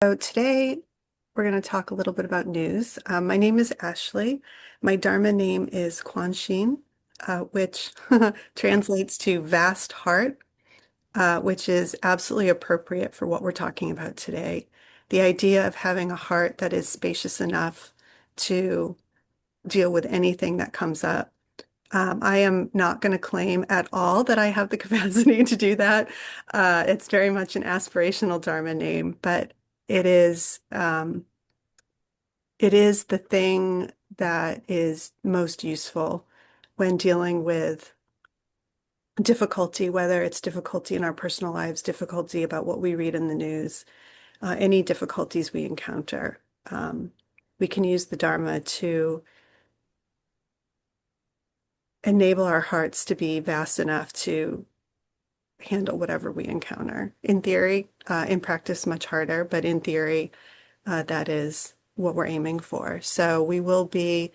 So today we're going to talk a little bit about news. My name is Ashley. My Dharma name is Kuan Xin, which translates to vast heart, which is absolutely appropriate for what we're talking about today. The idea of having a heart that is spacious enough to deal with anything that comes up. I am not going to claim at all that I have the capacity to do that. It's very much an aspirational Dharma name, but it is um, it is the thing that is most useful when dealing with difficulty, whether it's difficulty in our personal lives, difficulty about what we read in the news, any difficulties we encounter. We can use the Dharma to enable our hearts to be vast enough to handle whatever we encounter. In theory, in practice, much harder, but in theory, that is what we're aiming for. So we will be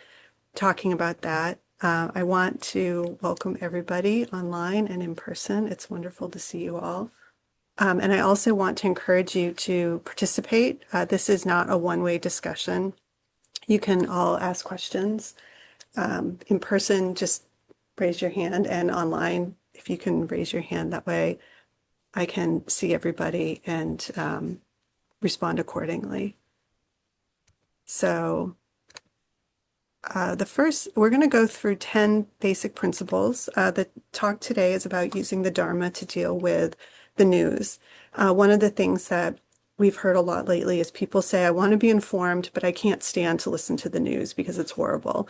talking about that. I want to welcome everybody online and in person. It's wonderful to see you all. And I also want to encourage you to participate. This is not a one-way discussion. You can all ask questions. In person, just raise your hand, and online, if you can raise your hand, that way I can see everybody and respond accordingly. So we're going to go through 10 basic principles. The talk today is about using the Dharma to deal with the news. One of the things that we've heard a lot lately is people say, I want to be informed, but I can't stand to listen to the news because it's horrible.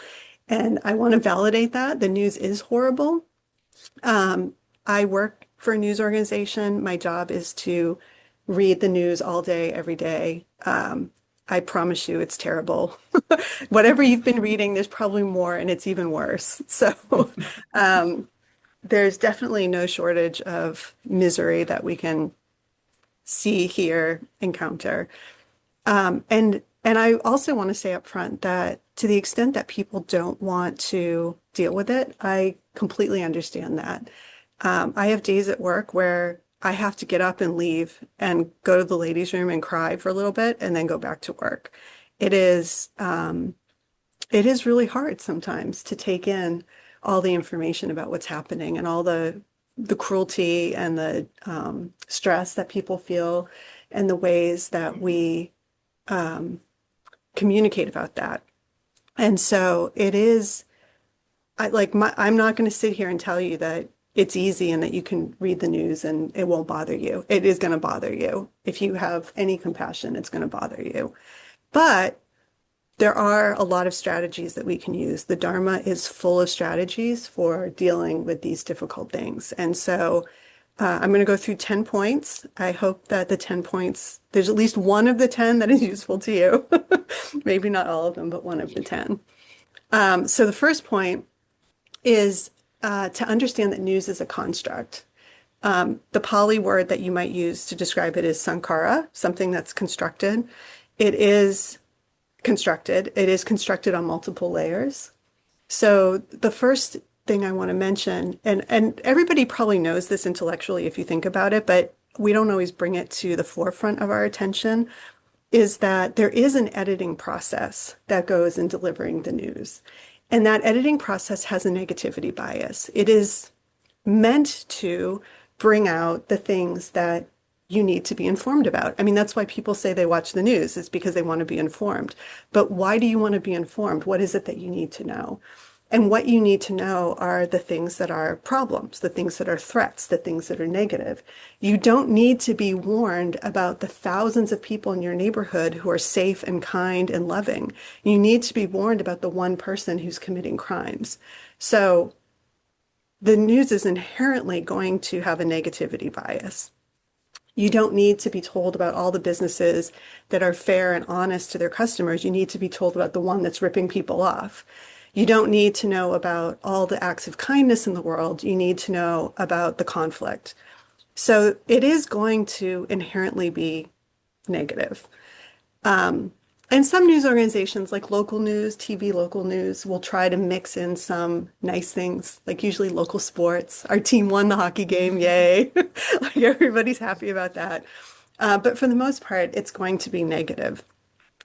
And I want to validate that. The news is horrible. I work for a news organization. My job is to read the news all day, every day. I promise you it's terrible. Whatever you've been reading, there's probably more and it's even worse. So there's definitely no shortage of misery that we can see, hear, encounter. And I also want to say up front that to the extent that people don't want to deal with it, I completely understand that. I have days at work where I have to get up and leave and go to the ladies' room and cry for a little bit and then go back to work. It is, it is really hard sometimes to take in all the information about what's happening and all the cruelty and the stress that people feel and the ways that we communicate about that. And so it is, I'm not going to sit here and tell you that it's easy and that you can read the news and it won't bother you. It is going to bother you. If you have any compassion, it's going to bother you. But there are a lot of strategies that we can use. The Dharma is full of strategies for dealing with these difficult things. And so I'm going to go through 10 points. I hope that the 10 points, there's at least one of the 10 that is useful to you. Maybe not all of them, but one of the 10. So the first point is to understand that news is a construct. The Pali word that you might use to describe it is sankhara, something that's constructed. It is constructed. It is constructed on multiple layers. So the first thing I want to mention, and everybody probably knows this intellectually if you think about it, but we don't always bring it to the forefront of our attention, is that there is an editing process that goes in delivering the news. And that editing process has a negativity bias. It is meant to bring out the things that you need to be informed about. I mean, that's why people say they watch the news, is because they want to be informed. But why do you want to be informed? What is it that you need to know? And what you need to know are the things that are problems, the things that are threats, the things that are negative. You don't need to be warned about the thousands of people in your neighborhood who are safe and kind and loving. You need to be warned about the one person who's committing crimes. So the news is inherently going to have a negativity bias. You don't need to be told about all the businesses that are fair and honest to their customers. You need to be told about the one that's ripping people off. You don't need to know about all the acts of kindness in the world. You need to know about the conflict. So it is going to inherently be negative. And some news organizations, like local news, TV local news, will try to mix in some nice things, like usually local sports. Our team won the hockey game, yay. Like everybody's happy about that. But for the most part, it's going to be negative.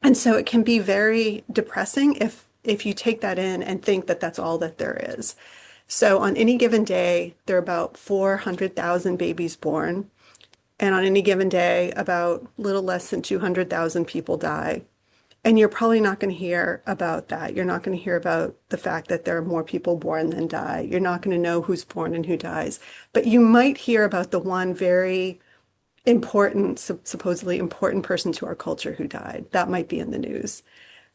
And so it can be very depressing if you take that in and think that that's all that there is. So on any given day, there are about 400,000 babies born. And on any given day, about a little less than 200,000 people die. And you're probably not going to hear about that. You're not going to hear about the fact that there are more people born than die. You're not going to know who's born and who dies. But you might hear about the one very important, supposedly important person to our culture who died. That might be in the news.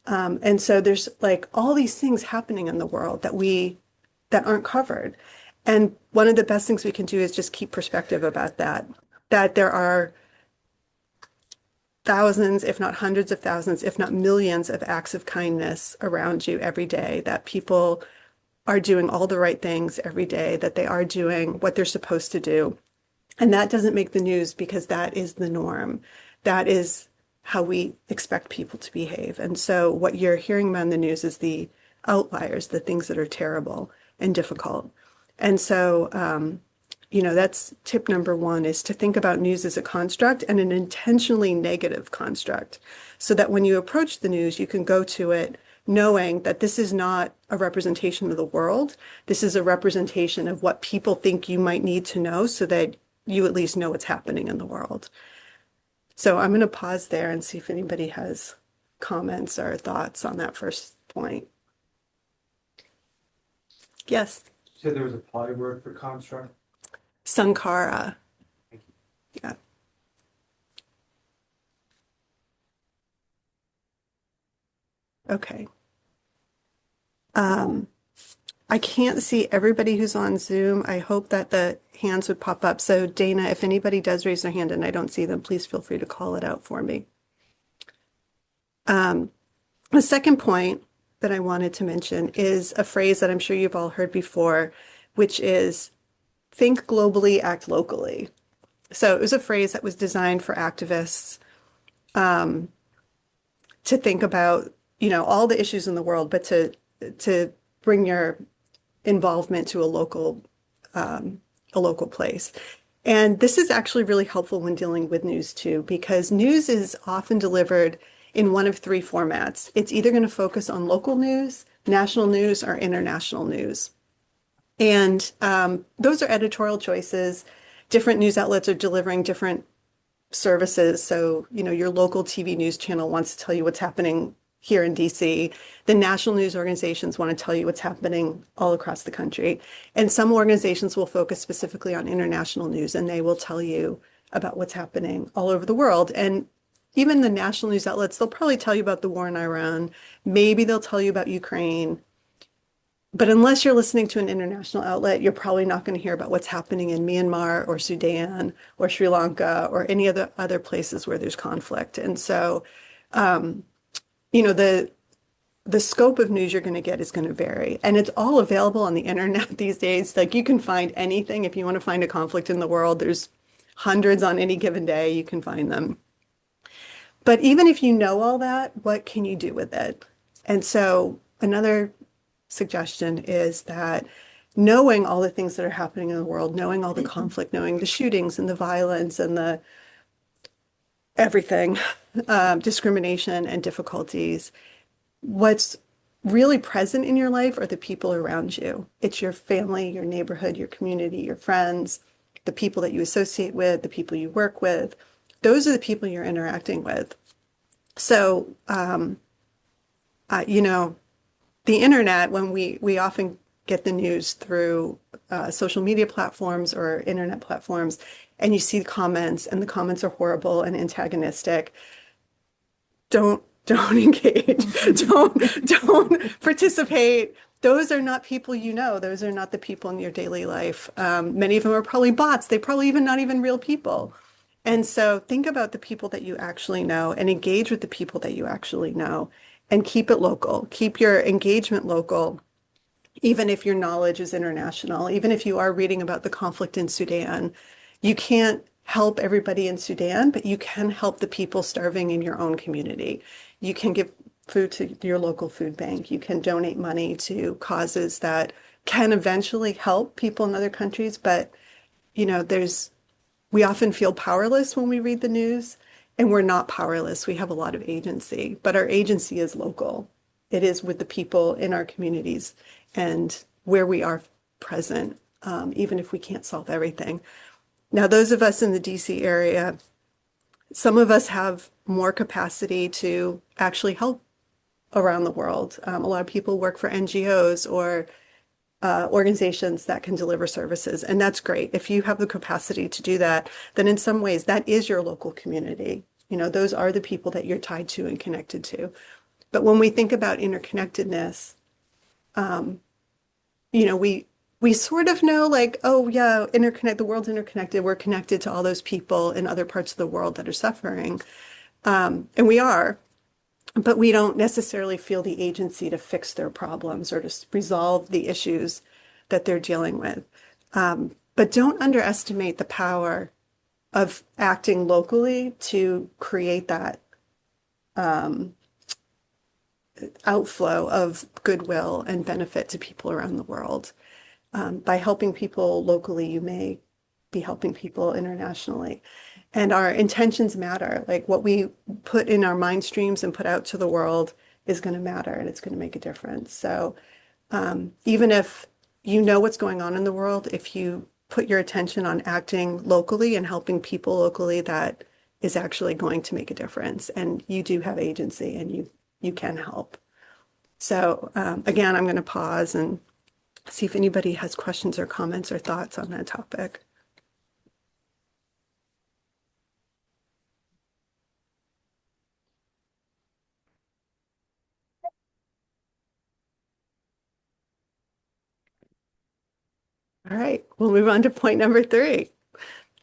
And so there's like all these things happening in the world that aren't covered. And one of the best things we can do is just keep perspective about that, that there are thousands, if not hundreds of thousands, if not millions of acts of kindness around you every day, that people are doing all the right things every day, that they are doing what they're supposed to do. And that doesn't make the news because that is the norm. That is how we expect people to behave. And so what you're hearing about in the news is the outliers, the things that are terrible and difficult. And so, that's tip number one, is to think about news as a construct and an intentionally negative construct, so that when you approach the news, you can go to it knowing that this is not a representation of the world. This is a representation of what people think you might need to know so that you at least know what's happening in the world. So I'm going to pause there and see if anybody has comments or thoughts on that first point. Yes. You said there was a Pali word for construct? Sankara. Thank you. Yeah. Okay. I can't see everybody who's on Zoom. I hope that the hands would pop up. So Dana, if anybody does raise their hand and I don't see them, please feel free to call it out for me. The second point that I wanted to mention is a phrase that I'm sure you've all heard before, which is think globally, act locally. So it was a phrase that was designed for activists to think about, all the issues in the world, but to bring your involvement to a local place. And this is actually really helpful when dealing with news too, because news is often delivered in one of three formats. It's either going to focus on local news, national news, or international news. And those are editorial choices. Different news outlets are delivering different services. So, your local TV news channel wants to tell you what's happening here in DC. The national news organizations want to tell you what's happening all across the country. And some organizations will focus specifically on international news, and they will tell you about what's happening all over the world. And even the national news outlets, they'll probably tell you about the war in Iran. Maybe they'll tell you about Ukraine. But unless you're listening to an international outlet, you're probably not going to hear about what's happening in Myanmar or Sudan or Sri Lanka or any other places where there's conflict. And so, the scope of news you're going to get is going to vary. And it's all available on the internet these days. Like, you can find anything. If you want to find a conflict in the world, there's hundreds on any given day. You can find them. But even if you know all that, what can you do with it? And so another suggestion is that knowing all the things that are happening in the world, knowing all the conflict, knowing the shootings and the violence and the everything, discrimination and difficulties, what's really present in your life are the people around you. It's your family, your neighborhood, your community, your friends, the people that you associate with, the people you work with. Those are the people you're interacting with. So, the internet, when we often get the news through social media platforms or internet platforms, and you see the comments, and the comments are horrible and antagonistic, don't engage. don't participate. Those are not people you know. Those are not the people in your daily life. Many of them are probably bots. They probably not even real people. And so think about the people that you actually know and engage with the people that you actually know, and keep it local. Keep your engagement local, even if your knowledge is international. Even if you are reading about the conflict in Sudan, you can't help everybody in Sudan, but you can help the people starving in your own community. You can give food to your local food bank. You can donate money to causes that can eventually help people in other countries, but there's we often feel powerless when we read the news, and we're not powerless. We have a lot of agency, but our agency is local. It is with the people in our communities and where we are present, even if we can't solve everything. Now, those of us in the DC area, some of us have more capacity to actually help around the world. A lot of people work for NGOs or organizations that can deliver services, and that's great. If you have the capacity to do that, then in some ways that is your local community. You know, those are the people that you're tied to and connected to. But when we think about interconnectedness, you know, we sort of know like, oh yeah, the world's interconnected. We're connected to all those people in other parts of the world that are suffering. And we are, but we don't necessarily feel the agency to fix their problems or to resolve the issues that they're dealing with. But don't underestimate the power of acting locally to create that outflow of goodwill and benefit to people around the world. By helping people locally, you may be helping people internationally. And our intentions matter. Like what we put in our mind streams and put out to the world is going to matter and it's going to make a difference. So even if you know what's going on in the world, if you put your attention on acting locally and helping people locally, that is actually going to make a difference. And you do have agency and you can help. So again, I'm going to pause and see if anybody has questions or comments or thoughts on that topic. All right, we'll move on to point number three.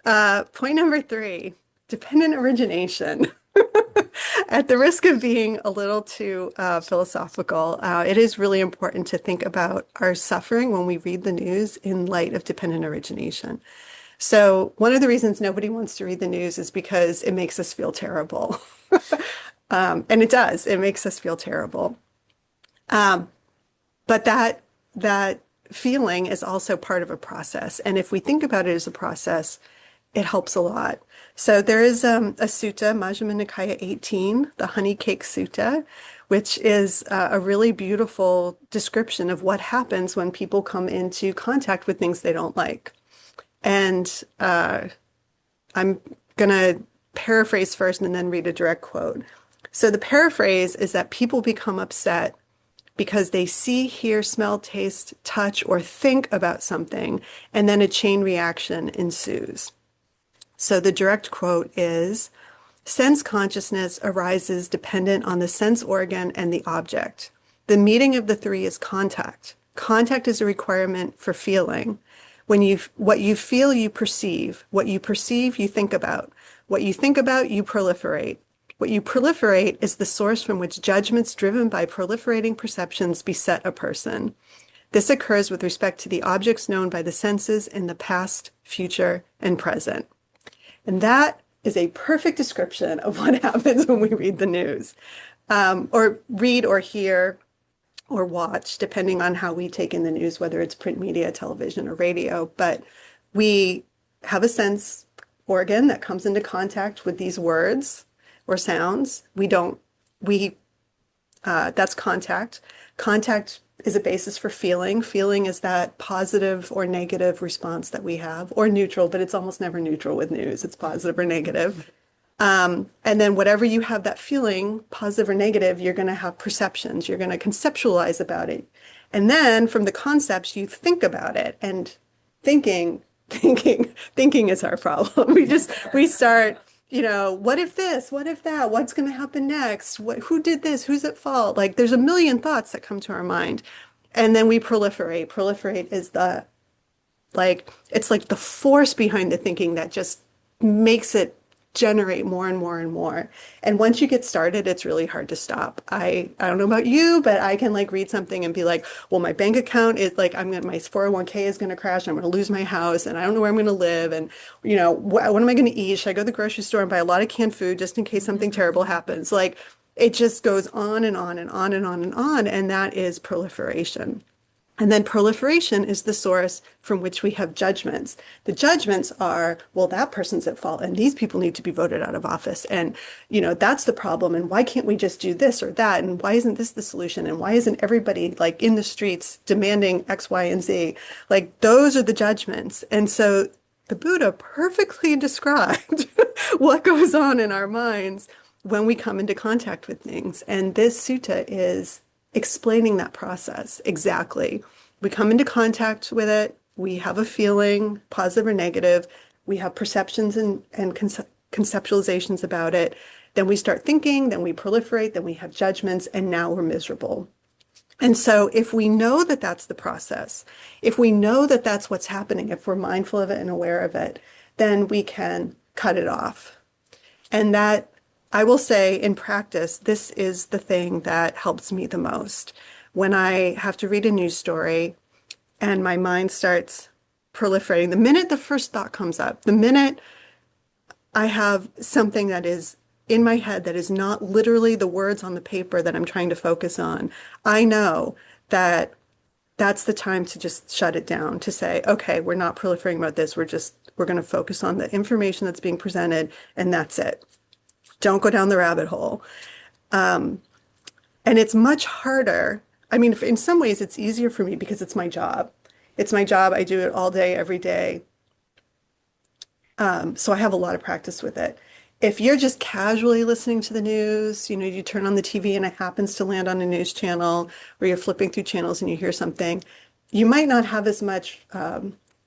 Point number three, dependent origination. At the risk of being a little too philosophical, it is really important to think about our suffering when we read the news in light of dependent origination. So one of the reasons nobody wants to read the news is because it makes us feel terrible. And it does, it makes us feel terrible. But that feeling is also part of a process. And if we think about it as a process, it helps a lot. So there is a sutta, Majjhima Nikaya 18, the Honey Cake Sutta, which is a really beautiful description of what happens when people come into contact with things they don't like. And I'm going to paraphrase first and then read a direct quote. So the paraphrase is that people become upset because they see, hear, smell, taste, touch, or think about something, and then a chain reaction ensues. So the direct quote is, sense consciousness arises dependent on the sense organ and the object. The meeting of the three is contact. Contact is a requirement for feeling. What you feel, you perceive. What you perceive, you think about. What you think about, you proliferate. What you proliferate is the source from which judgments driven by proliferating perceptions beset a person. This occurs with respect to the objects known by the senses in the past, future, and present. And that is a perfect description of what happens when we read the news, or read or hear or watch, depending on how we take in the news, whether it's print media, television, or radio. But we have a sense organ that comes into contact with these words or sounds. That's contact. Contact is a basis for feeling. Feeling is that positive or negative response that we have, or neutral, but it's almost never neutral with news. It's positive or negative. And then whatever you have that feeling, positive or negative, you're going to have perceptions. You're going to conceptualize about it. And then from the concepts, you think about it. And thinking is our problem. We start, what if this? What if that? What's going to happen next? Who did this? Who's at fault? Like there's a million thoughts that come to our mind. And then we proliferate. Proliferate is it's like the force behind the thinking that just makes it generate more and more and more. And once you get started, it's really hard to stop. I don't know about you, but I can read something and be like, well, my bank account is my 401k is going to crash. I'm going to lose my house and I don't know where I'm going to live. And, what am I going to eat? Should I go to the grocery store and buy a lot of canned food just in case something terrible happens? It just goes on and on and on and on and on. And that is proliferation. And then proliferation is the source from which we have judgments. The judgments are, well, that person's at fault and these people need to be voted out of office. And, that's the problem. And why can't we just do this or that? And why isn't this the solution? And why isn't everybody like in the streets demanding X, Y, and Z? Like those are the judgments. And so the Buddha perfectly described what goes on in our minds when we come into contact with things. And this sutta is explaining that process exactly. We come into contact with it, we have a feeling, positive or negative, we have perceptions and conceptualizations about it, then we start thinking, then we proliferate, then we have judgments, and now we're miserable. And so if we know that that's the process, if we know that that's what's happening, if we're mindful of it and aware of it, then we can cut it off. And that, I will say in practice, this is the thing that helps me the most. When I have to read a news story and my mind starts proliferating, the minute the first thought comes up, the minute I have something that is in my head that is not literally the words on the paper that I'm trying to focus on, I know that that's the time to just shut it down, to say, okay, we're not proliferating about this. We're going to focus on the information that's being presented, and that's it. Don't go down the rabbit hole. And it's much harder. I mean, in some ways, it's easier for me because it's my job. It's my job. I do it all day, every day. So I have a lot of practice with it. If you're just casually listening to the news, you turn on the TV and it happens to land on a news channel, or you're flipping through channels and you hear something, you might not have as much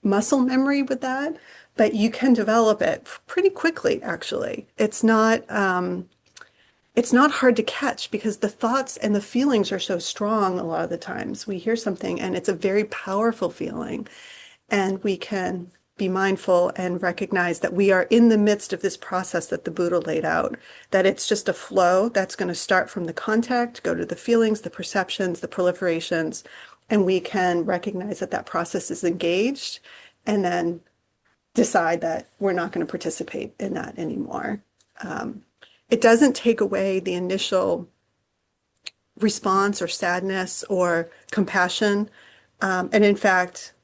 muscle memory with that, but you can develop it pretty quickly, actually. It's not hard to catch because the thoughts and the feelings are so strong a lot of the times. We hear something and it's a very powerful feeling, and we can be mindful and recognize that we are in the midst of this process that the Buddha laid out, that it's just a flow that's going to start from the contact, go to the feelings, the perceptions, the proliferations, and we can recognize that that process is engaged and then decide that we're not going to participate in that anymore. It doesn't take away the initial response or sadness or compassion. And in fact,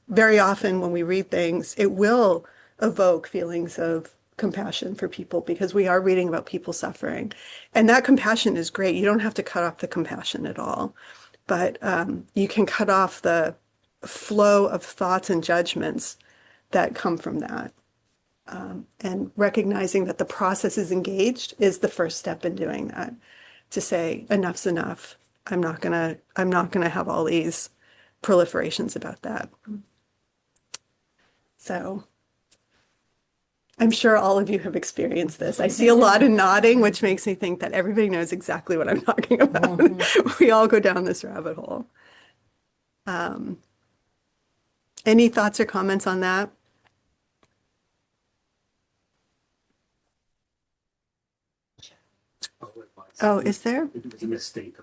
very often when we read things, it will evoke feelings of compassion for people because we are reading about people suffering. And that compassion is great. You don't have to cut off the compassion at all, but you can cut off the flow of thoughts and judgments that come from that. And recognizing that the process is engaged is the first step in doing that. To say enough's enough. I'm not gonna have all these proliferations about that. So I'm sure all of you have experienced this. I see a lot of nodding, which makes me think that everybody knows exactly what I'm talking about. We all go down this rabbit hole. Any thoughts or comments on that? Oh, is there? It was a mistake.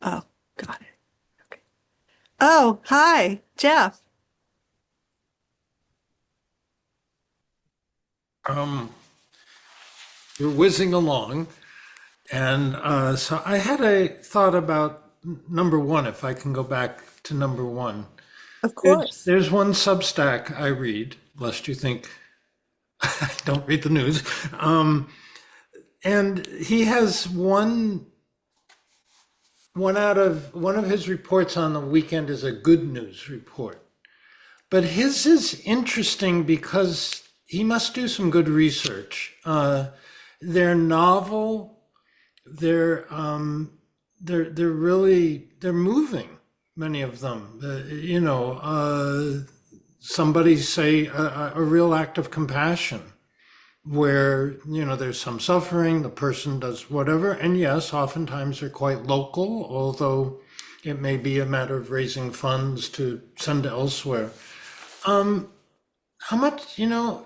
Oh, got it. Okay. Oh, hi, Jeff. Um, you're whizzing along, and so I had a thought about number one, if I can go back to number one. Of There's, course. there's one Substack I read, lest you think I don't read the news. And he has one of his reports on the weekend is a good news report. But his is interesting because he must do some good research. They're novel. They're moving. Many of them. Somebody say a real act of compassion, where there's some suffering. The person does whatever, and yes, oftentimes they're quite local, although it may be a matter of raising funds to send elsewhere. How much, I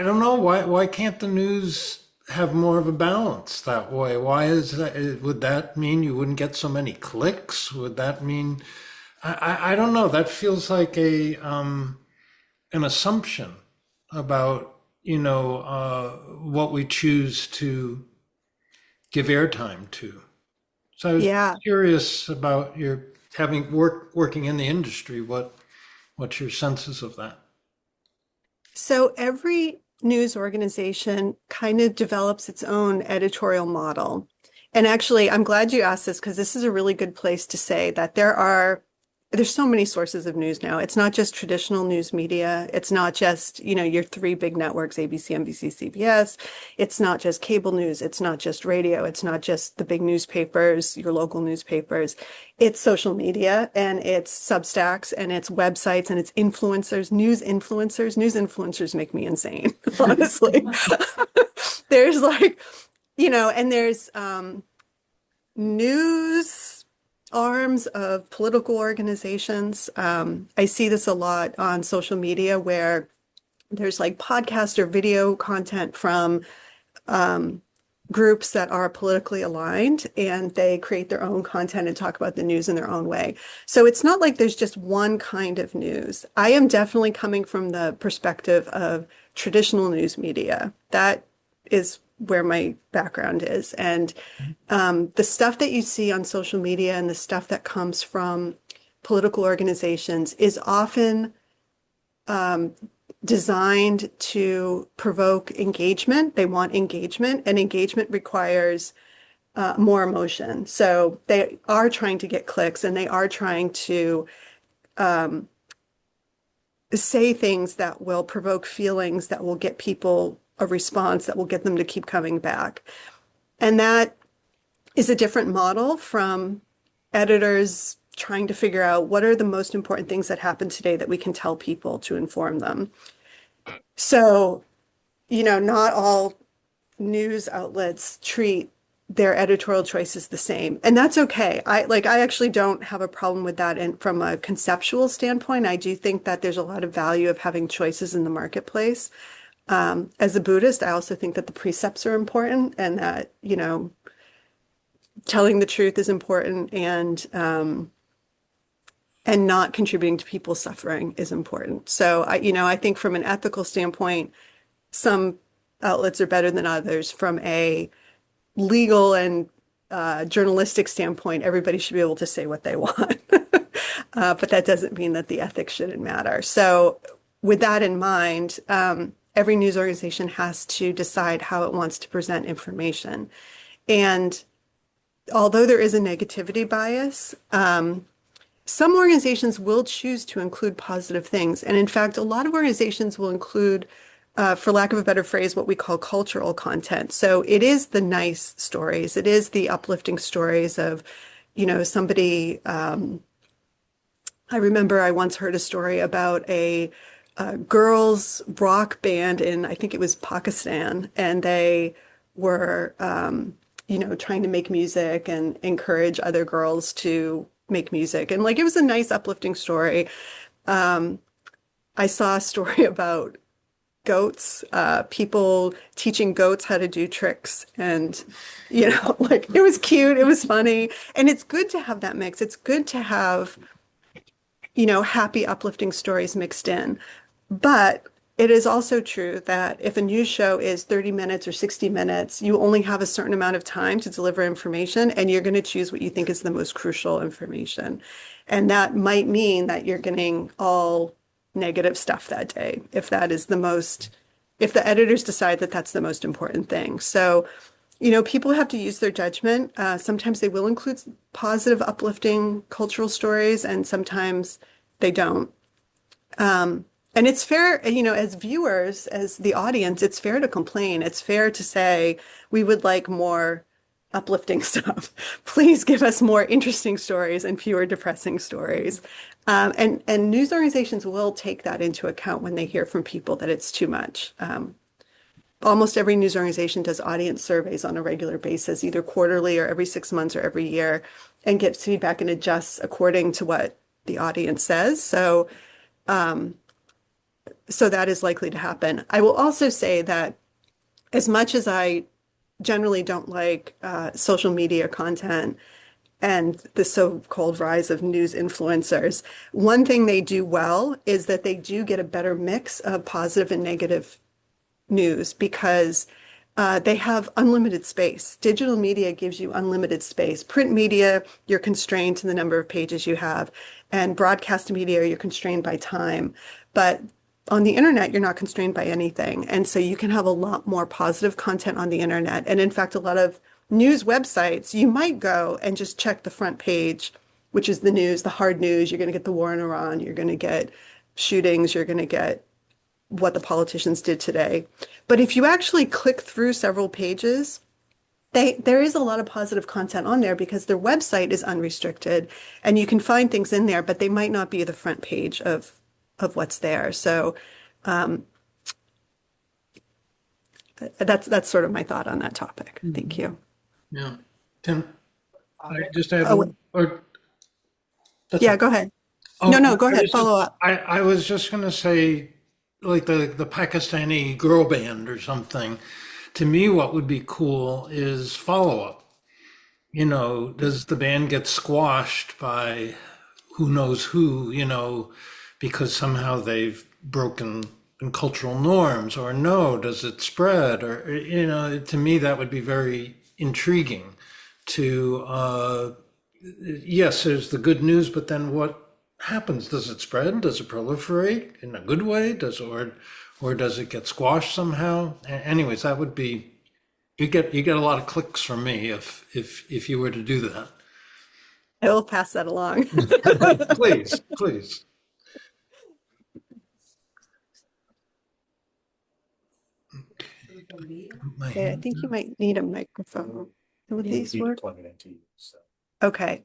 don't know, why can't the news have more of a balance that way? Why is that? Would that mean you wouldn't get so many clicks? Would that mean, I don't know, that feels like an assumption about, what we choose to give airtime to. So I was Yeah. curious about your having working in the industry. What's your senses of that? So every news organization kind of develops its own editorial model. And actually, I'm glad you asked this because this is a really good place to say that there's so many sources of news now. It's not just traditional news media. It's not just, your three big networks, ABC, NBC, CBS. It's not just cable news. It's not just radio. It's not just the big newspapers, your local newspapers. It's social media and it's Substacks and it's websites and it's influencers, news influencers. News influencers make me insane, honestly. There's and there's news arms of political organizations. I see this a lot on social media where there's like podcast or video content from groups that are politically aligned and they create their own content and talk about the news in their own way. So it's not like there's just one kind of news. I am definitely coming from the perspective of traditional news media. That is where my background is. And the stuff that you see on social media and the stuff that comes from political organizations is often designed to provoke engagement. They want engagement, and engagement requires more emotion. So they are trying to get clicks and they are trying to say things that will provoke feelings, that will get people a response, that will get them to keep coming back. And that is a different model from editors trying to figure out what are the most important things that happen today that we can tell people to inform them. So, not all news outlets treat their editorial choices the same, and that's okay. I actually don't have a problem with that. And from a conceptual standpoint, I do think that there's a lot of value of having choices in the marketplace. As a Buddhist, I also think that the precepts are important and that, telling the truth is important and not contributing to people's suffering is important. So I think from an ethical standpoint, some outlets are better than others. From a legal and journalistic standpoint, everybody should be able to say what they want. But that doesn't mean that the ethics shouldn't matter. So with that in mind, every news organization has to decide how it wants to present information. And although there is a negativity bias, some organizations will choose to include positive things. And in fact, a lot of organizations will include, for lack of a better phrase, what we call cultural content. So it is the nice stories. It is the uplifting stories of, somebody, I remember I once heard a story about a girls rock band in, I think it was Pakistan, and they were, trying to make music and encourage other girls to make music. And it was a nice uplifting story. I saw a story about goats, people teaching goats how to do tricks. And, it was cute, it was funny. And it's good to have that mix. It's good to have, happy, uplifting stories mixed in. But it is also true that if a news show is 30 minutes or 60 minutes, you only have a certain amount of time to deliver information, and you're going to choose what you think is the most crucial information. And that might mean that you're getting all negative stuff that day, if the editors decide that that's the most important thing. So, people have to use their judgment. Sometimes they will include positive, uplifting cultural stories, and sometimes they don't. And it's fair, as viewers, as the audience, it's fair to complain. It's fair to say, we would like more uplifting stuff. Please give us more interesting stories and fewer depressing stories. And news organizations will take that into account when they hear from people that it's too much. Almost every news organization does audience surveys on a regular basis, either quarterly or every 6 months or every year, and gives feedback and adjusts according to what the audience says. So that is likely to happen. I will also say that as much as I generally don't like social media content and the so-called rise of news influencers, one thing they do well is that they do get a better mix of positive and negative news, because they have unlimited space. Digital media gives you unlimited space. Print media, you're constrained to the number of pages you have, and broadcast media, you're constrained by time. But on the internet, you're not constrained by anything. And so you can have a lot more positive content on the internet. And in fact, a lot of news websites, you might go and just check the front page, which is the news, the hard news. You're going to get the war in Iran. You're going to get shootings. You're going to get what the politicians did today. But if you actually click through several pages, there is a lot of positive content on there because their website is unrestricted and you can find things in there, but they might not be the front page of what's there. So that's sort of my thought on that topic. Thank you. Yeah. Tim, I just had, Oh, or that's yeah, all. go ahead. Oh, No, go I ahead. was just, Follow up. I was just going to say, like the Pakistani girl band or something. To me, what would be cool is follow up. Does the band get squashed by who knows who, because somehow they've broken cultural norms, or no, does it spread? Or, to me, that would be very intriguing to, yes, there's the good news, but then what happens? Does it spread? Does it proliferate in a good way? Or does it get squashed somehow? Anyways, that would be, you get a lot of clicks from me if you were to do that. I will pass that along. Please, please. My Okay, I hand think you now. might need a microphone. Would You these need to work? plug it into you, so. Okay,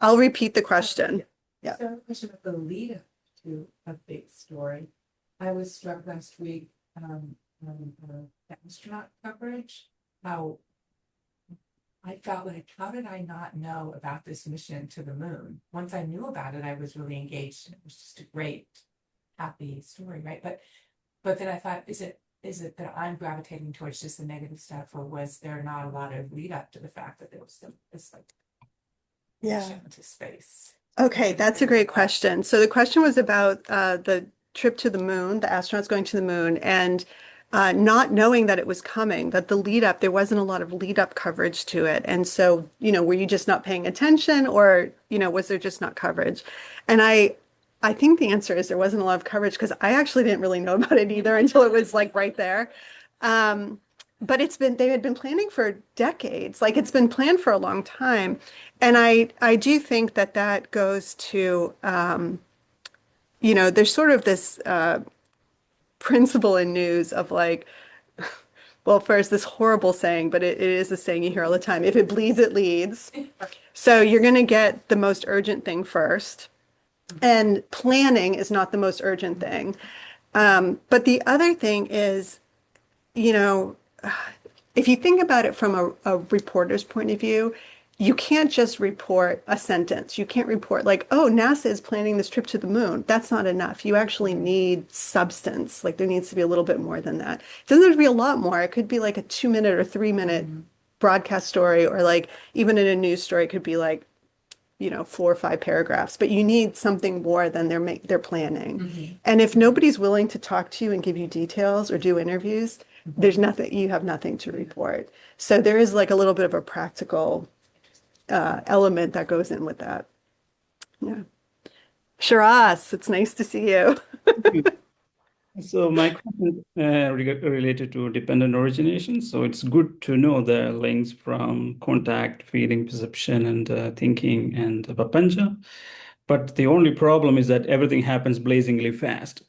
I'll repeat the question. Yeah. So a question of the lead up to a big story. I was struck last week, the astronaut coverage, how I felt like, how did I not know about this mission to the moon? Once I knew about it, I was really engaged, and it was just a great, happy story, right? But then I thought, is it that I'm gravitating towards just the negative stuff, or was there not a lot of lead up to the fact that there was this like Yeah. mission into space? Okay, that's a great question. So the question was about the trip to the moon, the astronauts going to the moon, and not knowing that it was coming, that the lead up, there wasn't a lot of lead up coverage to it. And so, were you just not paying attention or, was there just not coverage? And I think the answer is there wasn't a lot of coverage because I actually didn't really know about it either until it was like right there. But they had been planning for decades, like it's been planned for a long time. And I do think that goes to, there's sort of this principle in news of like, well, first, this horrible saying, but it is a saying you hear all the time. If it bleeds, it leads. So you're going to get the most urgent thing first. And planning is not the most urgent thing. But the other thing is, you know, if you think about it from a reporter's point of view, you can't just report a sentence. You can't report like, oh, NASA is planning this trip to the moon. That's not enough. You actually need substance. Like there needs to be a little bit more than that. It doesn't have to be a lot more. It could be like a 2-minute or 3-minute broadcast story, or like even in a news story, it could be like, 4 or 5 paragraphs, but you need something more than they're planning. And if nobody's willing to talk to you and give you details or do interviews, there's nothing, you have nothing to report. So there is like a little bit of a practical element that goes in with that. Yeah. Shiraz, it's nice to see you. So my question related to dependent origination. So it's good to know the links from contact, feeling, perception, and thinking, and Papancha. But the only problem is that everything happens blazingly fast.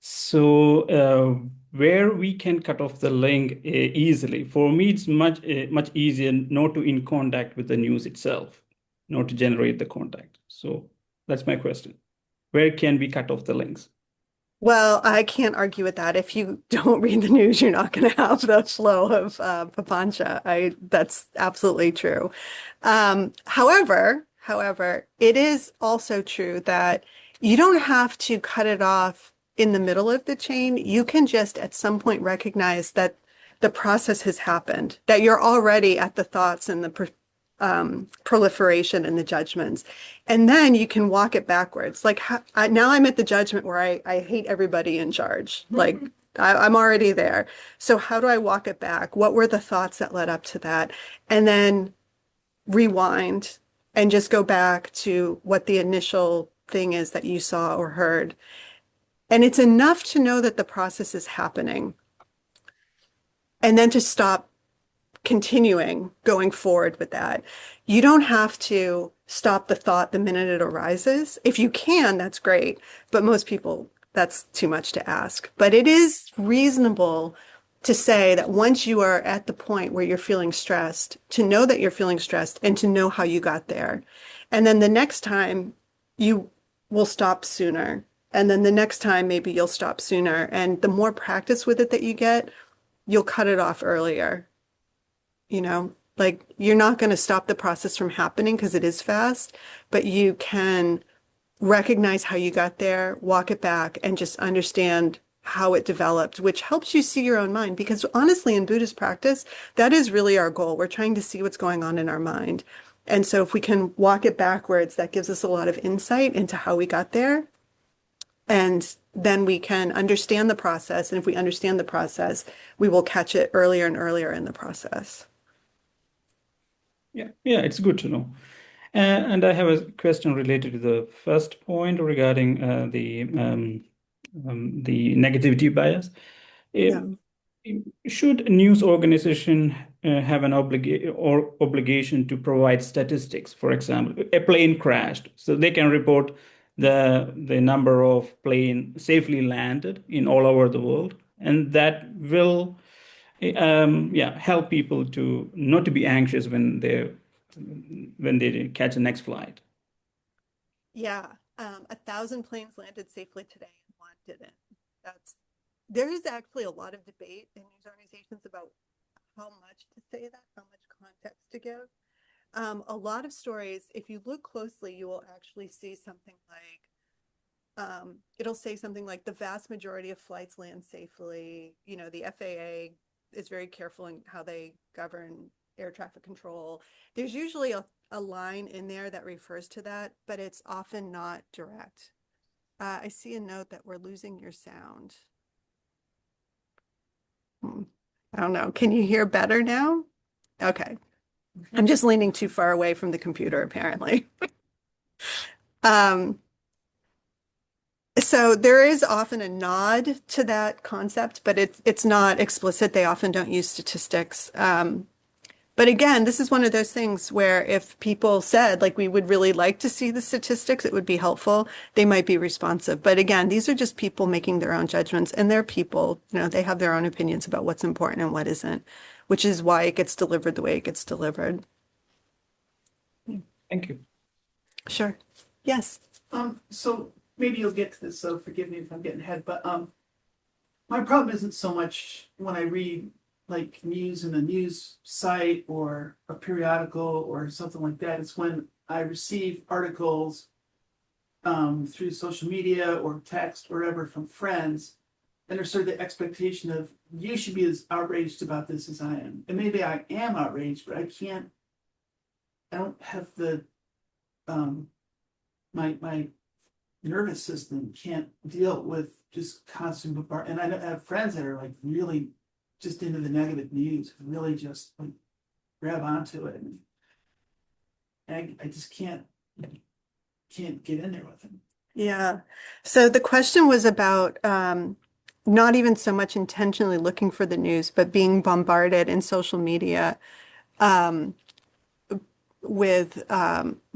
So where we can cut off the link easily. For me, it's much easier not to in contact with the news itself, not to generate the contact. So that's my question. Where can we cut off the links? Well, I can't argue with that. If you don't read the news, you're not going to have the flow of Papancha. That's absolutely true. However, it is also true that you don't have to cut it off in the middle of the chain. You can just at some point recognize that the process has happened, that you're already at the thoughts and the proliferation and the judgments. And then you can walk it backwards. Like now I'm at the judgment where I hate everybody in charge. Like I'm already there. So how do I walk it back? What were the thoughts that led up to that? And then rewind and just go back to what the initial thing is that you saw or heard. And it's enough to know that the process is happening and then to stop continuing going forward with that. You don't have to stop the thought the minute it arises. If you can, that's great. But most people, that's too much to ask. But it is reasonable to say that once you are at the point where you're feeling stressed, to know that you're feeling stressed and to know how you got there. And then the next time you will stop sooner. And then the next time maybe you'll stop sooner. And the more practice with it that you get, you'll cut it off earlier. You know, like you're not going to stop the process from happening because it is fast, but you can recognize how you got there, walk it back, and just understand how it developed, which helps you see your own mind. Because honestly, in Buddhist practice, that is really our goal. We're trying to see what's going on in our mind. And so if we can walk it backwards, that gives us a lot of insight into how we got there. And then we can understand the process. And if we understand the process, we will catch it earlier and earlier in the process. Yeah, it's good to know. And I have a question related to the first point regarding the negativity bias. Yeah. Should a news organization have an obligation to provide statistics? For example, a plane crashed, so they can report the number of plane safely landed in all over the world, and that will help people to not to be anxious when they catch the next flight. Yeah, 1,000 planes landed safely today and one didn't. There is actually a lot of debate in news organizations about how much to say that, how much context to give. A lot of stories, if you look closely, you will actually see something like, it'll say something like the vast majority of flights land safely. You know, the FAA is very careful in how they govern air traffic control. There's usually a line in there that refers to that, but it's often not direct. I see a note that we're losing your sound. I don't know. Can you hear better now? Okay. I'm just leaning too far away from the computer, apparently. So there is often a nod to that concept, but it's not explicit. They often don't use statistics. But again, this is one of those things where if people said, like, we would really like to see the statistics, it would be helpful, they might be responsive. But again, these are just people making their own judgments, and they're people, you know, they have their own opinions about what's important and what isn't, which is why it gets delivered the way it gets delivered. Thank you. Sure. Yes. So maybe you'll get to this, so forgive me if I'm getting ahead, but my problem isn't so much when I read like news in a news site or a periodical or something like that. It's when I receive articles through social media or text or whatever from friends, and there's sort of the expectation of you should be as outraged about this as I am. And maybe I am outraged, but I don't have the my nervous system can't deal with just constant bombardment. And I have friends that are like really just into the negative news, really just like grab onto it, and I just can't get in there with them. Yeah. So the question was about not even so much intentionally looking for the news, but being bombarded in social media with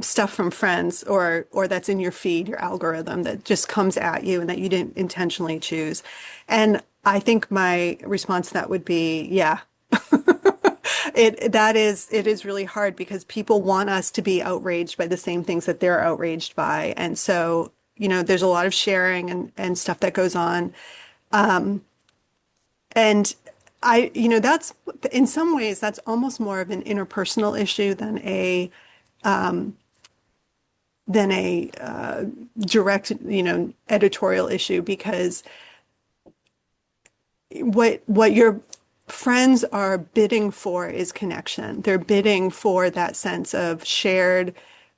stuff from friends or that's in your feed, your algorithm that just comes at you and that you didn't intentionally choose. And I think my response to that would be, yeah. It is really hard because people want us to be outraged by the same things that they're outraged by. And so, you know, there's a lot of sharing and stuff that goes on. And you know, that's in some ways that's almost more of an interpersonal issue than a direct, you know, editorial issue, because what your friends are bidding for is connection. They're bidding for that sense of shared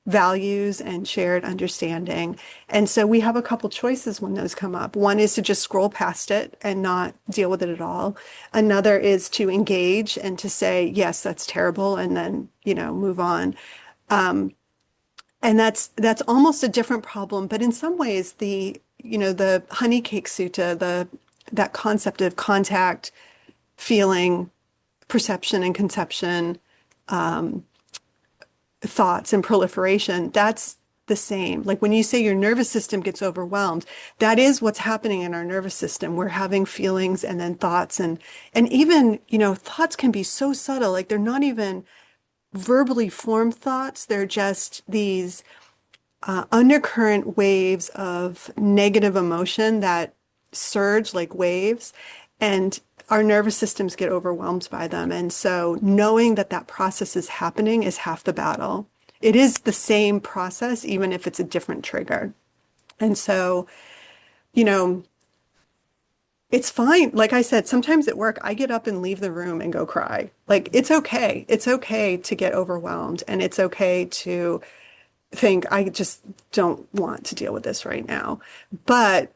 values and shared understanding. And so we have a couple choices when those come up. One is to just scroll past it and not deal with it at all. Another is to engage and to say, yes, that's terrible, and then, move on. And that's almost a different problem, but in some ways the honey cake sutta, that concept of contact, feeling, perception and conception, thoughts and proliferation, that's the same. Like when you say your nervous system gets overwhelmed, that is what's happening in our nervous system. We're having feelings and then thoughts and even, thoughts can be so subtle, like they're not even verbally formed thoughts. They're just these undercurrent waves of negative emotion that surge like waves, and our nervous systems get overwhelmed by them. And so knowing that that process is happening is half the battle. It is the same process, even if it's a different trigger. And so, it's fine. Like I said, sometimes at work, I get up and leave the room and go cry. Like, it's okay. It's okay to get overwhelmed, and it's okay to think, I just don't want to deal with this right now. But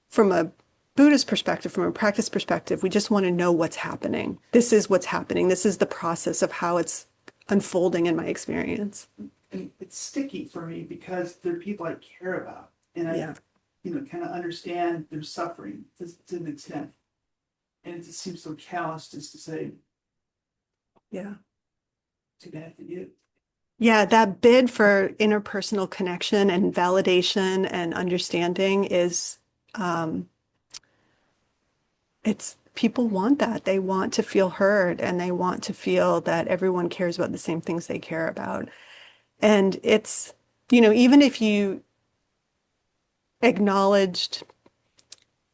from a Buddhist perspective, from a practice perspective, we just want to know what's happening. This is what's happening. This is the process of how it's unfolding in my experience. And it's sticky for me because they're people I care about, and I, Yeah. Kind of understand their suffering to an extent. And it just seems so callous just to say, Yeah. too bad for you. Yeah, that bid for interpersonal connection and validation and understanding is, it's people want that. They want to feel heard, and they want to feel that everyone cares about the same things they care about. And it's, even if you acknowledged,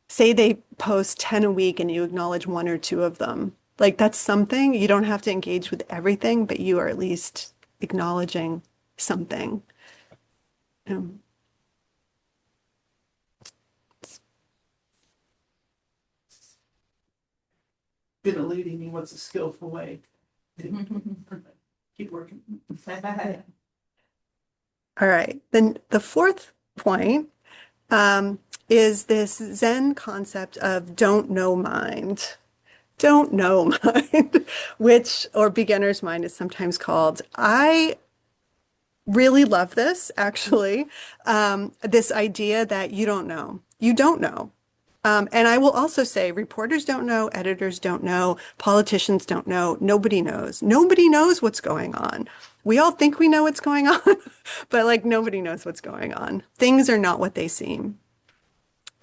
say they post 10 a week and you acknowledge one or two of them, like that's something. You don't have to engage with everything, but you are at least acknowledging something. Been eluding me. What's a skillful way to keep working? All right. Then the fourth point is this Zen concept of don't know mind. Don't know mind, which, or beginner's mind is sometimes called. I really love this, actually. This idea that you don't know. You don't know. And I will also say reporters don't know, editors don't know, politicians don't know, nobody knows. Nobody knows what's going on. We all think we know what's going on, but like nobody knows what's going on. Things are not what they seem.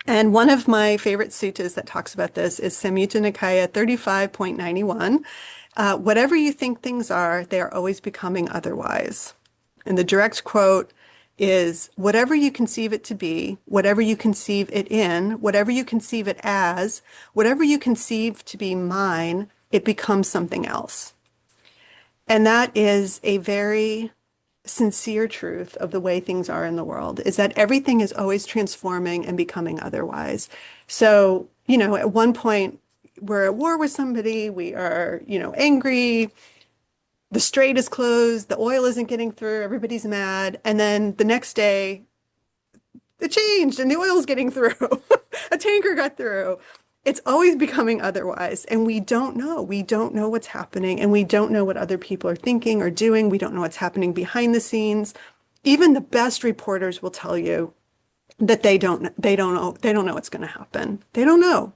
And one of my favorite suttas that talks about this is Samyutta Nikaya 35.91. Whatever you think things are, they are always becoming otherwise. And the direct quote is, whatever you conceive it to be, whatever you conceive it in, whatever you conceive it as, whatever you conceive to be mine, it becomes something else. And that is a very sincere truth of the way things are in the world, is that everything is always transforming and becoming otherwise. So, at one point we're at war with somebody, we are, angry, the strait is closed, the oil isn't getting through, everybody's mad. And then the next day, it changed and the oil's getting through. A tanker got through. It's always becoming otherwise. And we don't know. We don't know what's happening. And we don't know what other people are thinking or doing. We don't know what's happening behind the scenes. Even the best reporters will tell you that they don't know what's going to happen. They don't know.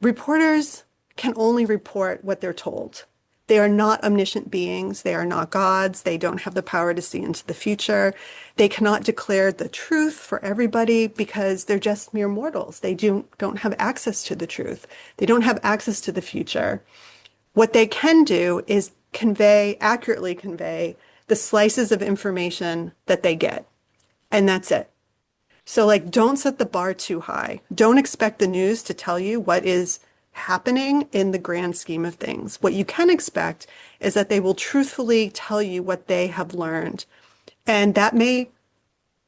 Reporters can only report what they're told. They are not omniscient beings. They are not gods. They don't have the power to see into the future. They cannot declare the truth for everybody because they're just mere mortals. They don't have access to the truth. They don't have access to the future. What they can do is accurately convey the slices of information that they get. And that's it. So like, don't set the bar too high. Don't expect the news to tell you what is happening in the grand scheme of things. What you can expect is that they will truthfully tell you what they have learned. And that may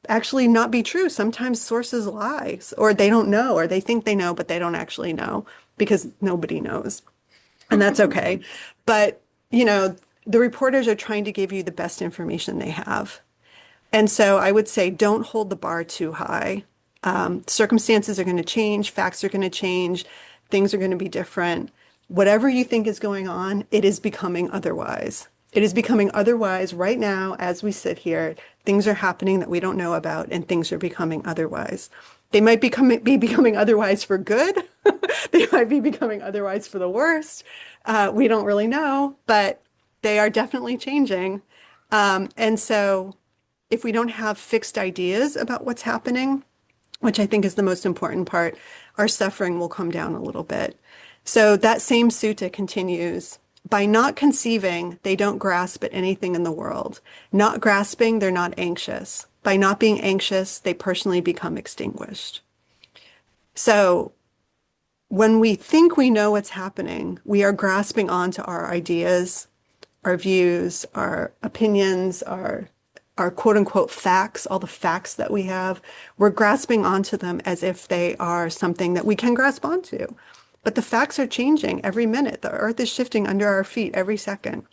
actually not be true. Sometimes sources lie, or they don't know, or they think they know, but they don't actually know because nobody knows. And that's okay. But, the reporters are trying to give you the best information they have. And so I would say don't hold the bar too high. Circumstances are going to change, facts are going to change, things are going to be different. Whatever you think is going on, it is becoming otherwise. It is becoming otherwise right now as we sit here. Things are happening that we don't know about, and things are becoming otherwise. They might be becoming otherwise for good. They might be becoming otherwise for the worst. We don't really know, but they are definitely changing. And so if we don't have fixed ideas about what's happening, which I think is the most important part, our suffering will come down a little bit. So that same sutta continues. By not conceiving, they don't grasp at anything in the world. Not grasping, they're not anxious. By not being anxious, they personally become extinguished. So when we think we know what's happening, we are grasping onto our ideas, our views, our opinions, our quote unquote facts, all the facts that we have. We're grasping onto them as if they are something that we can grasp onto. But the facts are changing every minute. The earth is shifting under our feet every second.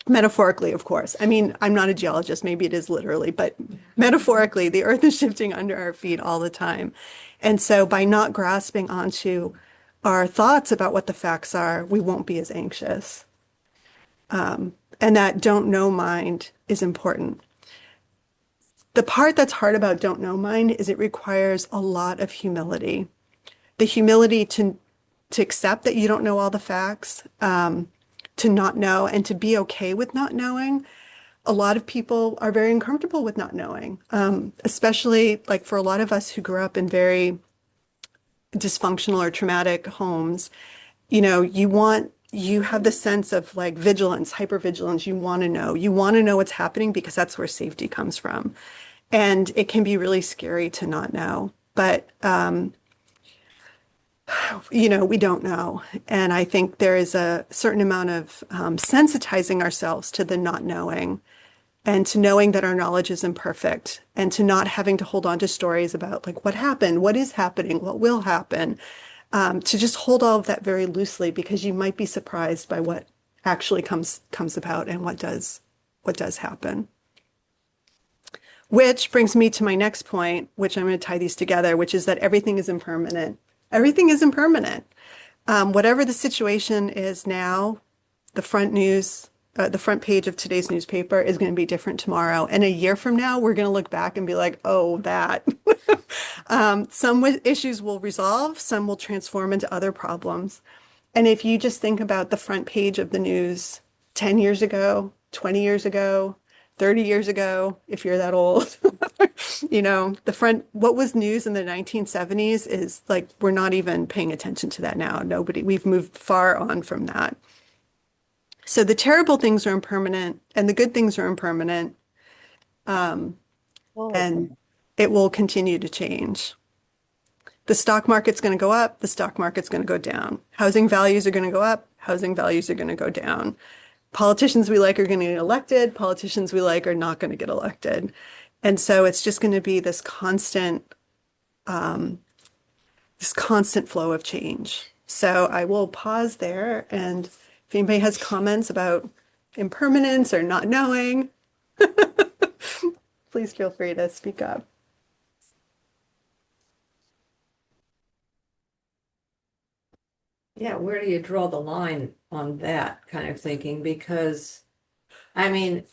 Metaphorically, of course. I mean, I'm not a geologist, maybe it is literally, but metaphorically, the earth is shifting under our feet all the time. And so by not grasping onto our thoughts about what the facts are, we won't be as anxious. And that don't know mind is important. The part that's hard about don't know mind is it requires a lot of humility. The humility to accept that you don't know all the facts, to not know and to be okay with not knowing. A lot of people are very uncomfortable with not knowing, especially like for a lot of us who grew up in very dysfunctional or traumatic homes. You know, you have the sense of like vigilance, hypervigilance. You want to know what's happening because that's where safety comes from. And it can be really scary to not know. But you know, we don't know. And I think there is a certain amount of sensitizing ourselves to the not knowing and to knowing that our knowledge is imperfect and to not having to hold on to stories about like what happened, what is happening, what will happen, to just hold all of that very loosely because you might be surprised by what actually comes about and what does happen. Which brings me to my next point, which I'm going to tie these together, which is that everything is impermanent. Everything is impermanent. Whatever the situation is now, the front page of today's newspaper is going to be different tomorrow. And a year from now, we're going to look back and be like, oh, that. Some issues will resolve, some will transform into other problems. And if you just think about the front page of the news 10 years ago, 20 years ago, 30 years ago, if you're that old, you know, what was news in the 1970s is like, we're not even paying attention to that now. We've moved far on from that. So the terrible things are impermanent and the good things are impermanent. And it will continue to change. The stock market's going to go up, the stock market's going to go down. Housing values are going to go up, housing values are going to go down. Politicians we like are going to get elected, politicians we like are not going to get elected. And so it's just going to be this constant flow of change. So I will pause there, and if anybody has comments about impermanence or not knowing, please feel free to speak up. Yeah, where do you draw the line on that kind of thinking? Because, I mean,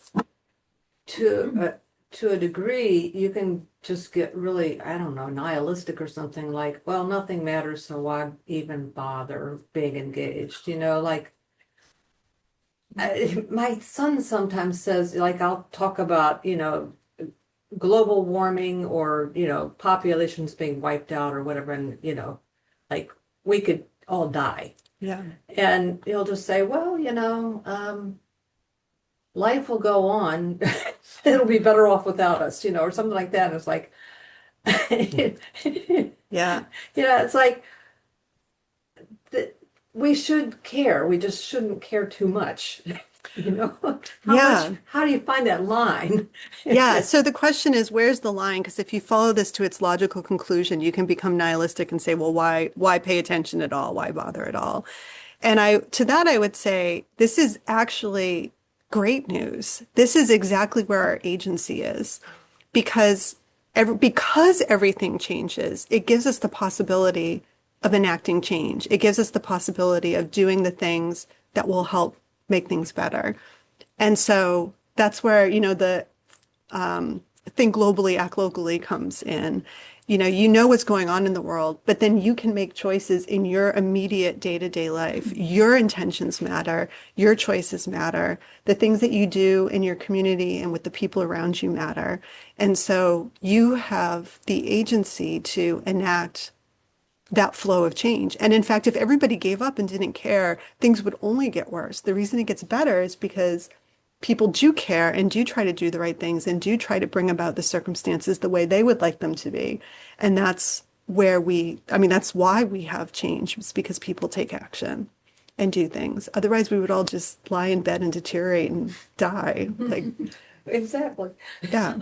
to a degree, you can just get really, I don't know, nihilistic or something like, well, nothing matters, so why even bother being engaged? You know, like, my son sometimes says, like, I'll talk about, you know, global warming or, you know, populations being wiped out or whatever, and, you know, like, we could all die. Yeah. And he'll just say, well, you know, life will go on. It'll be better off without us, you know, or something like that. And it's like, Yeah. you know, it's like we should care. We just shouldn't care too much. You know, how do you find that line? Yeah. So the question is, where's the line? Because if you follow this to its logical conclusion, you can become nihilistic and say, well, why pay attention at all? Why bother at all? And to that, I would say, this is actually great news. This is exactly where our agency is because because everything changes, it gives us the possibility of enacting change. It gives us the possibility of doing the things that will help make things better. And so that's where, the think globally, act locally comes in. You know what's going on in the world, but then you can make choices in your immediate day-to-day life. Your intentions matter. Your choices matter. The things that you do in your community and with the people around you matter. And so you have the agency to enact that flow of change. And in fact, if everybody gave up and didn't care, things would only get worse. The reason it gets better is because people do care and do try to do the right things and do try to bring about the circumstances the way they would like them to be. And that's that's why we have change. It's because people take action and do things. Otherwise, we would all just lie in bed and deteriorate and die. Like, Exactly. yeah.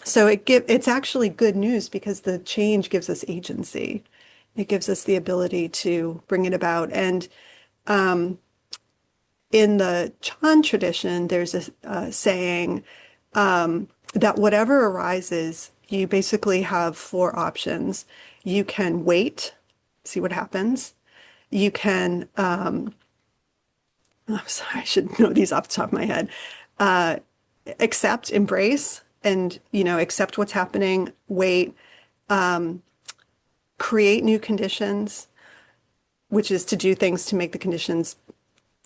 So it's actually good news because the change gives us agency. It gives us the ability to bring it about. And in the Chan tradition, there's a saying that whatever arises, you basically have four options. You can wait, see what happens. You can, I'm sorry, I should know these off the top of my head. Accept, embrace, and, accept what's happening, wait, create new conditions, which is to do things to make the conditions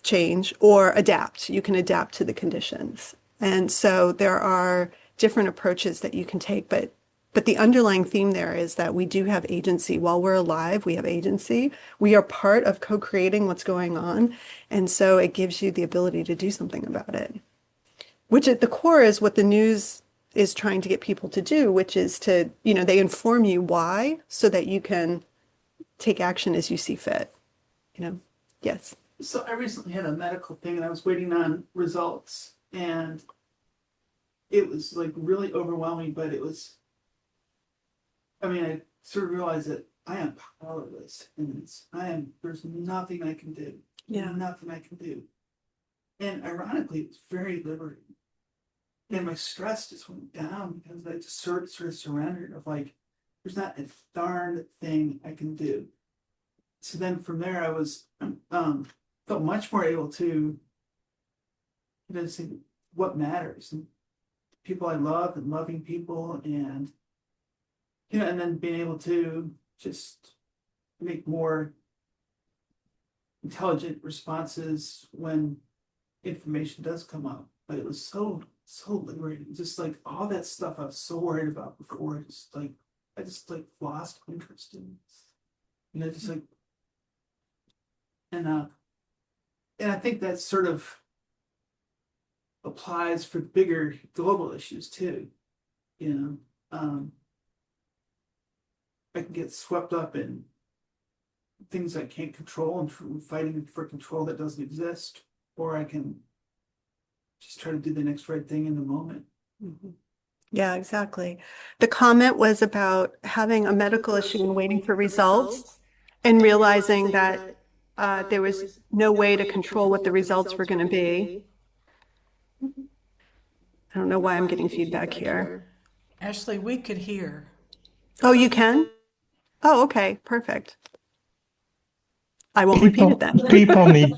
change, or adapt. You can adapt to the conditions. And so there are different approaches that you can take, but the underlying theme there is that we do have agency. While we're alive, we have agency. We are part of co-creating what's going on. And so it gives you the ability to do something about it, which at the core is what the news is trying to get people to do, which is to, they inform you why so that you can take action as you see fit. Yes. So I recently had a medical thing and I was waiting on results and it was like really overwhelming, but I sort of realized that I am powerless in this. There's nothing I can do. Yeah. Nothing I can do. And ironically, it was very liberating. And my stress just went down because I just sort of surrendered of like, there's not a darn thing I can do. So then from there, I was felt much more able to see what matters and people I love and loving people and and then being able to just make more intelligent responses when information does come up. But it was so liberating. Just like all that stuff I was so worried about before, I just lost interest in it. Just like and I think that sort of applies for bigger global issues too. I can get swept up in things I can't control and fighting for control that doesn't exist, or I can just try to do the next right thing in the moment. Mm-hmm. Yeah, exactly. The comment was about having a medical issue and waiting for results and realizing that there was no way to control what the results were going to be. I don't know why I'm getting feedback here. Ashley, we could hear. Oh, you can? Oh, okay, perfect. I won't repeat it then. People need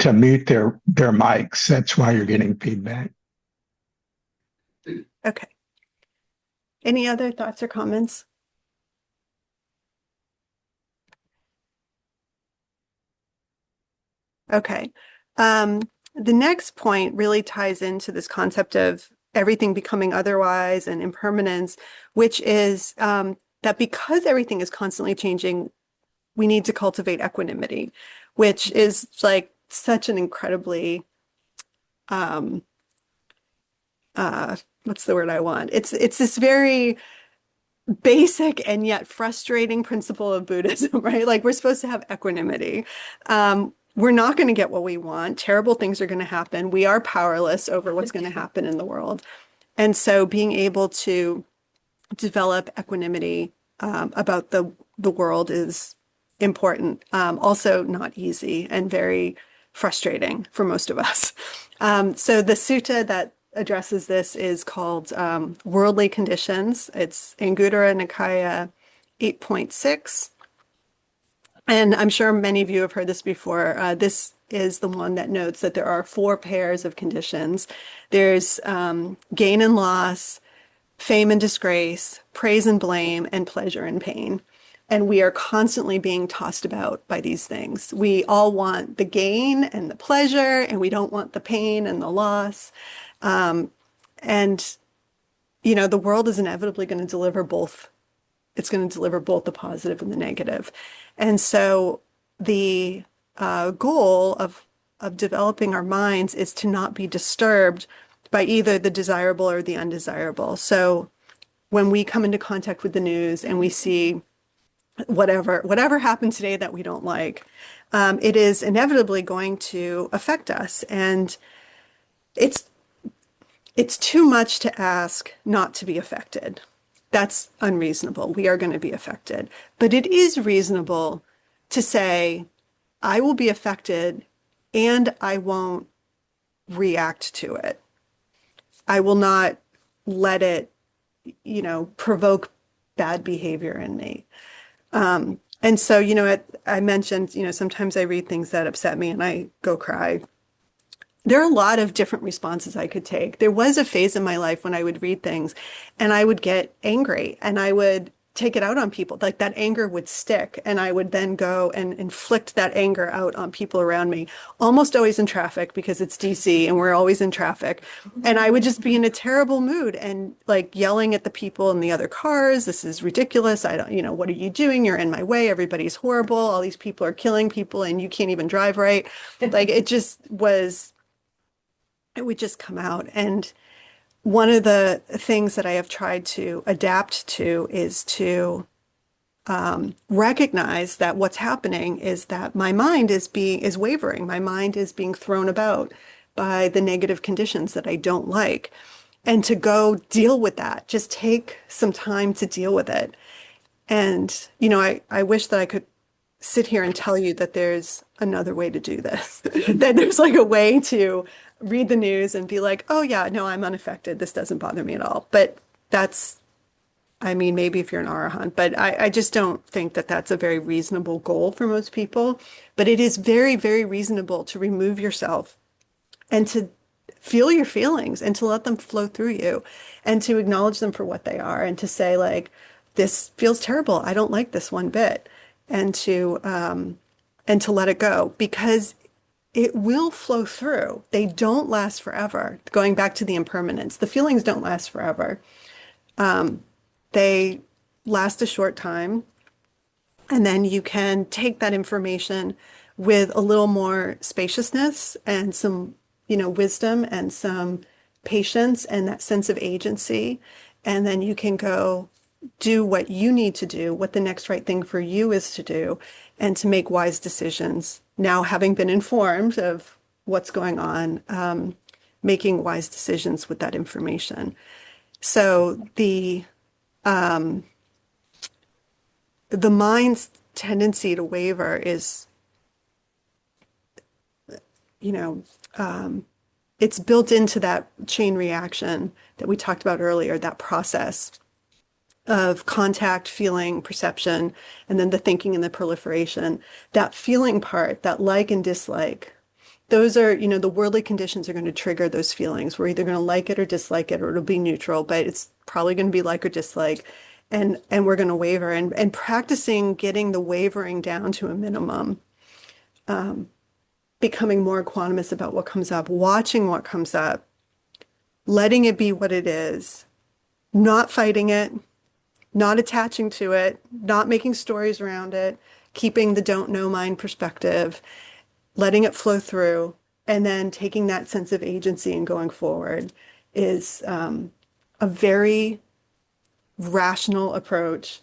to mute their mics. That's why you're getting feedback. Okay. Any other thoughts or comments? Okay. The next point really ties into this concept of everything becoming otherwise and impermanence, which is that because everything is constantly changing, we need to cultivate equanimity, which is like such an incredibly, what's the word I want? It's this very basic and yet frustrating principle of Buddhism, right? Like we're supposed to have equanimity. We're not going to get what we want. Terrible things are going to happen. We are powerless over what's going to happen in the world. And so being able to develop equanimity about the world is important. Also not easy and very frustrating for most of us. So the sutta that addresses this is called Worldly Conditions. It's Anguttara Nikaya 8.6. And I'm sure many of you have heard this before. This is the one that notes that there are four pairs of conditions. There's gain and loss, fame and disgrace, praise and blame, and pleasure and pain. And we are constantly being tossed about by these things. We all want the gain and the pleasure, and we don't want the pain and the loss. And, the world is inevitably going to deliver both. It's going to deliver both the positive and the negative. And so the goal of developing our minds is to not be disturbed by either the desirable or the undesirable. So when we come into contact with the news and we see whatever happened today that we don't like, it is inevitably going to affect us. And it's too much to ask not to be affected. That's unreasonable. We are going to be affected. But it is reasonable to say, I will be affected and I won't react to it. I will not let it, provoke bad behavior in me. And so, I mentioned, sometimes I read things that upset me and I go cry. There are a lot of different responses I could take. There was a phase in my life when I would read things and I would get angry and I would take it out on people. Like that anger would stick and I would then go and inflict that anger out on people around me, almost always in traffic because it's DC and we're always in traffic. And I would just be in a terrible mood and like yelling at the people in the other cars. This is ridiculous. I don't, what are you doing? You're in my way. Everybody's horrible. All these people are killing people and you can't even drive right. Like it would just come out. And one of the things that I have tried to adapt to is to recognize that what's happening is that my mind is wavering. My mind is being thrown about by the negative conditions that I don't like. And to go deal with that, just take some time to deal with it. And, I wish that I could sit here and tell you that there's another way to do this, that there's like a way to read the news and be like, oh yeah, no, I'm unaffected. This doesn't bother me at all. But maybe if you're an arahant, but I just don't think that that's a very reasonable goal for most people. But it is very, very reasonable to remove yourself and to feel your feelings and to let them flow through you and to acknowledge them for what they are and to say like, this feels terrible. I don't like this one bit. And to let it go because it will flow through. They don't last forever. Going back to the impermanence, the feelings don't last forever. They last a short time. And then you can take that information with a little more spaciousness and some, wisdom and some patience and that sense of agency. And then you can go do what you need to do, what the next right thing for you is to do, and to make wise decisions. Now, having been informed of what's going on, making wise decisions with that information. So the mind's tendency to waver is, it's built into that chain reaction that we talked about earlier, that process of contact, feeling, perception, and then the thinking and the proliferation. That feeling part, that like and dislike, those are, the worldly conditions are going to trigger those feelings. We're either going to like it or dislike it, or it'll be neutral, but it's probably going to be like or dislike. And we're going to waver and practicing getting the wavering down to a minimum, becoming more equanimous about what comes up, watching what comes up, letting it be what it is, not fighting it, not attaching to it, not making stories around it, keeping the don't know mind perspective, letting it flow through, and then taking that sense of agency and going forward is a very rational approach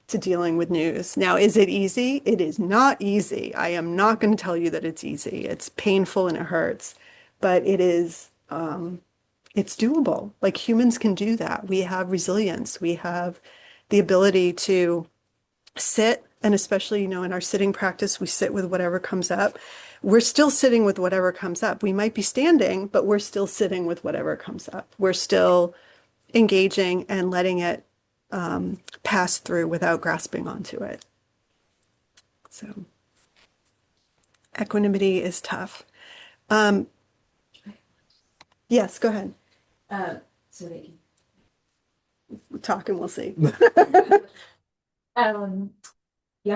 to dealing with news. Now, is it easy? It is not easy. I am not going to tell you that it's easy. It's painful and it hurts, but it is, it's doable. Like humans can do that. We have resilience. We have the ability to sit and especially, in our sitting practice, we sit with whatever comes up. We're still sitting with whatever comes up. We might be standing, but we're still sitting with whatever comes up. We're still engaging and letting it pass through without grasping onto it. So equanimity is tough. Yes, go ahead. So they We'll talk and we'll see. yeah, I'm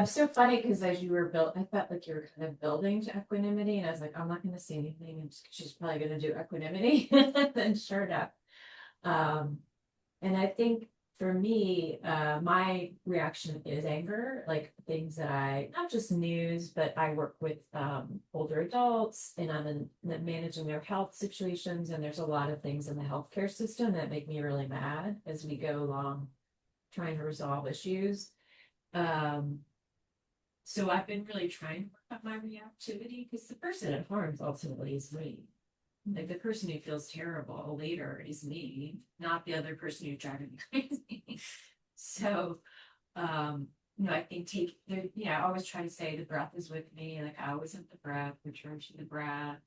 so funny because as you were built, I felt like you were kind of building to equanimity, and I was like, I'm not going to say anything, and she's probably going to do equanimity. Then sure enough, and I think for me, my reaction is anger, like things that not just news, but I work with older adults, and I'm in managing their health situations, and there's a lot of things in the healthcare system that make me really mad as we go along trying to resolve issues. So I've been really trying to work on my reactivity, because the person it harms ultimately is me. Like the person who feels terrible later is me, not the other person who's driving me crazy. So, I think I always try to say the breath is with me. Like I always have the breath, return to the breath,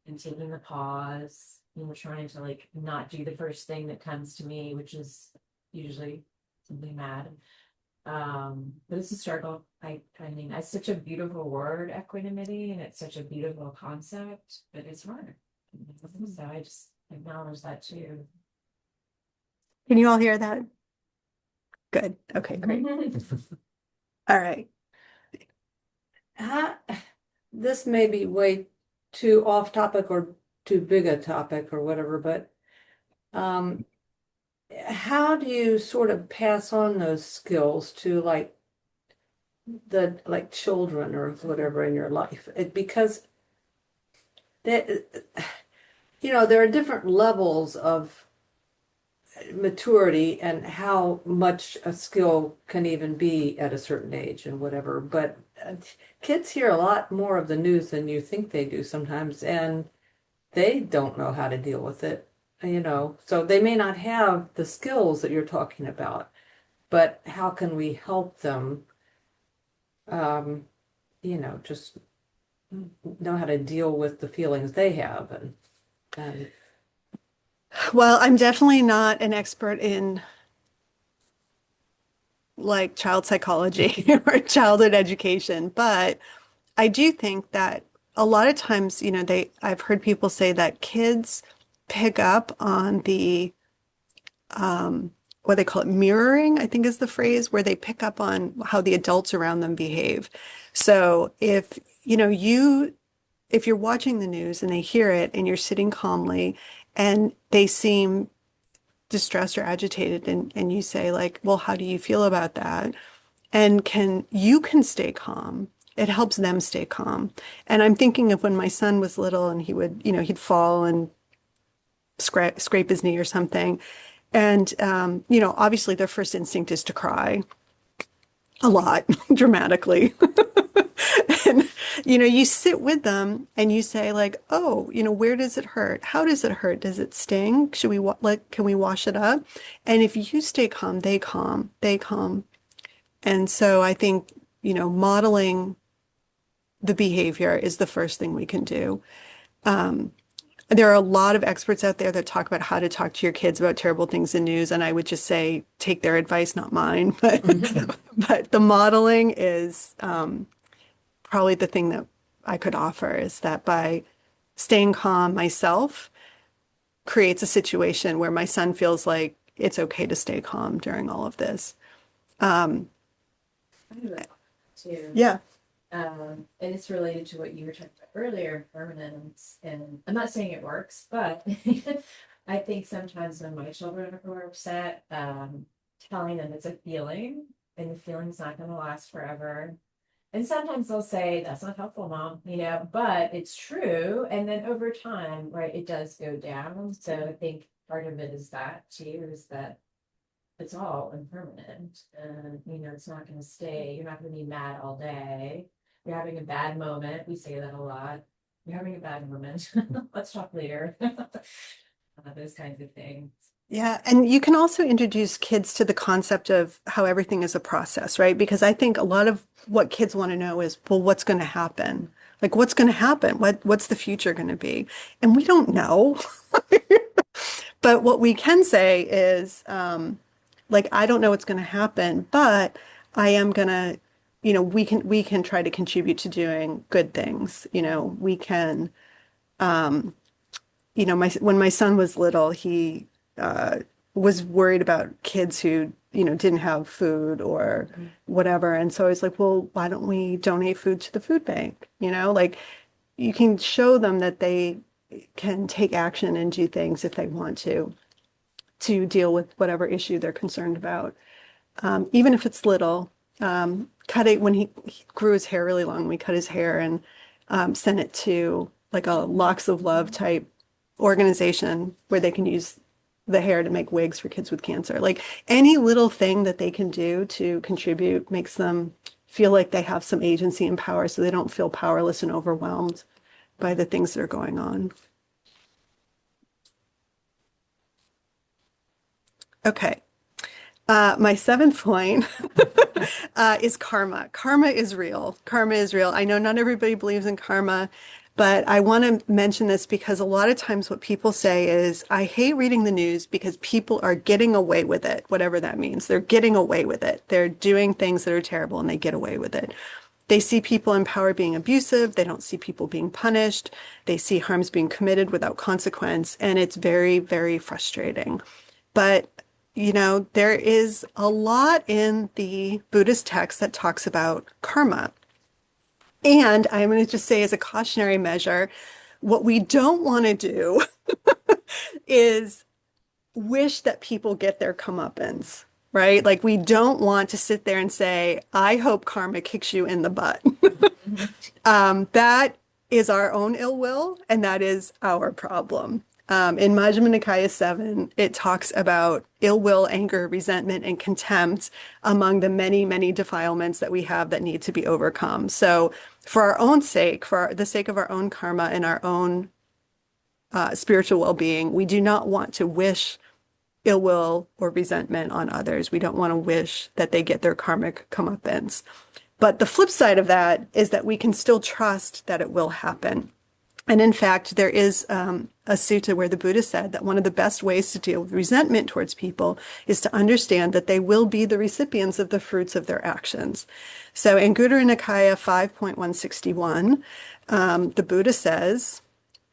and taking the pause. And we're trying to like not do the first thing that comes to me, which is usually something mad. But it's a struggle. I mean, it's such a beautiful word, equanimity, and it's such a beautiful concept, but it's hard. So I just acknowledge that too. Can you all hear that? Good. Okay, great. All right. This may be way too off topic or too big a topic or whatever, but how do you sort of pass on those skills to like children or whatever in your life? Because there are different levels of maturity and how much a skill can even be at a certain age and whatever. But kids hear a lot more of the news than you think they do sometimes, and they don't know how to deal with it, so they may not have the skills that you're talking about, but how can we help them, just know how to deal with the feelings they have and Well, I'm definitely not an expert in like child psychology or childhood education, but I do think that a lot of times, I've heard people say that kids pick up on the what they call it mirroring, I think is the phrase, where they pick up on how the adults around them behave. So if you're watching the news and they hear it and you're sitting calmly and they seem distressed or agitated and you say like, well, how do you feel about that? And you can stay calm. It helps them stay calm. And I'm thinking of when my son was little and he would, he'd fall and scrape his knee or something. And, obviously their first instinct is to cry a lot, dramatically. And, you sit with them and you say like, oh, where does it hurt? How does it hurt? Does it sting? Can we wash it up? And if you stay calm, they calm. And so I think, modeling the behavior is the first thing we can do. There are a lot of experts out there that talk about how to talk to your kids about terrible things in news, and I would just say take their advice, not mine. But but the modeling is probably the thing that I could offer, is that by staying calm myself creates a situation where my son feels like it's okay to stay calm during all of this. Too. Yeah. And it's related to what you were talking about earlier, permanence. And I'm not saying it works, but I think sometimes when my children are upset, telling them it's a feeling and the feeling's not going to last forever. And sometimes they'll say, that's not helpful, Mom, but it's true. And then over time, right, it does go down. So I think part of it is that too, is that it's all impermanent and, it's not going to stay. You're not going to be mad all day. You're having a bad moment. We say that a lot. You're having a bad moment. Let's talk later. Those kinds of things. Yeah, and you can also introduce kids to the concept of how everything is a process, right? Because I think a lot of what kids want to know is, well, what's going to happen? Like, what's going to happen? What's the future going to be? And we don't know. But what we can say is, like, I don't know what's going to happen, but I am going to, we can try to contribute to doing good things. We can, when my son was little, he was worried about kids who, didn't have food or whatever. And so I was like, well, why don't we donate food to the food bank? Like you can show them that they can take action and do things if they want to deal with whatever issue they're concerned about. Even if it's little, cut it when he grew his hair really long, we cut his hair and sent it to like a locks of love type organization where they can use the hair to make wigs for kids with cancer. Like any little thing that they can do to contribute makes them feel like they have some agency and power so they don't feel powerless and overwhelmed by the things that are going on. Okay. My seventh point is karma. Karma is real. Karma is real. I know not everybody believes in karma, but I want to mention this because a lot of times what people say is, I hate reading the news because people are getting away with it, whatever that means. They're getting away with it. They're doing things that are terrible and they get away with it. They see people in power being abusive. They don't see people being punished. They see harms being committed without consequence. And it's very, very frustrating. But there is a lot in the Buddhist text that talks about karma. And I'm going to just say as a cautionary measure, what we don't want to do is wish that people get their comeuppance, right? Like we don't want to sit there and say, I hope karma kicks you in the butt. That is our own ill will, and that is our problem. In Majjhima Nikaya 7, it talks about ill will, anger, resentment, and contempt among the many, many defilements that we have that need to be overcome. So for our own sake, for the sake of our own karma and our own spiritual well-being, we do not want to wish ill will or resentment on others. We don't want to wish that they get their karmic comeuppance. But the flip side of that is that we can still trust that it will happen. And in fact, there is a sutta where the Buddha said that one of the best ways to deal with resentment towards people is to understand that they will be the recipients of the fruits of their actions. So in Gudara Nikaya 5.161, the Buddha says,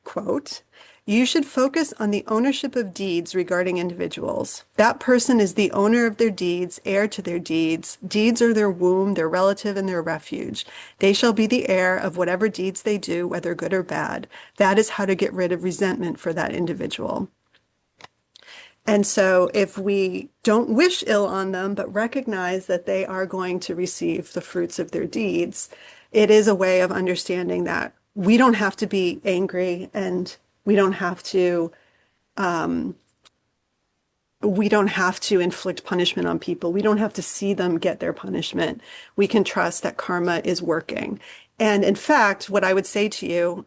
quote, you should focus on the ownership of deeds regarding individuals. That person is the owner of their deeds, heir to their deeds. Deeds are their womb, their relative, and their refuge. They shall be the heir of whatever deeds they do, whether good or bad. That is how to get rid of resentment for that individual. And so if we don't wish ill on them, but recognize that they are going to receive the fruits of their deeds, it is a way of understanding that we don't have to be angry and we don't have to inflict punishment on people. We don't have to see them get their punishment. We can trust that karma is working. And in fact, what I would say to you,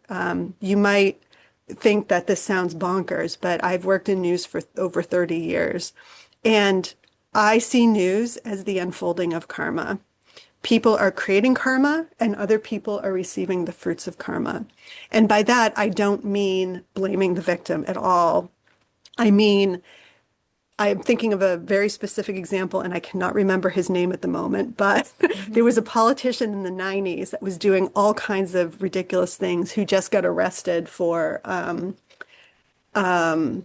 you might think that this sounds bonkers, but I've worked in news for over 30 years. And I see news as the unfolding of karma. People are creating karma and other people are receiving the fruits of karma. And by that, I don't mean blaming the victim at all. I mean, I'm thinking of a very specific example and I cannot remember his name at the moment, but there was a politician in the 90s that was doing all kinds of ridiculous things who just got arrested for, I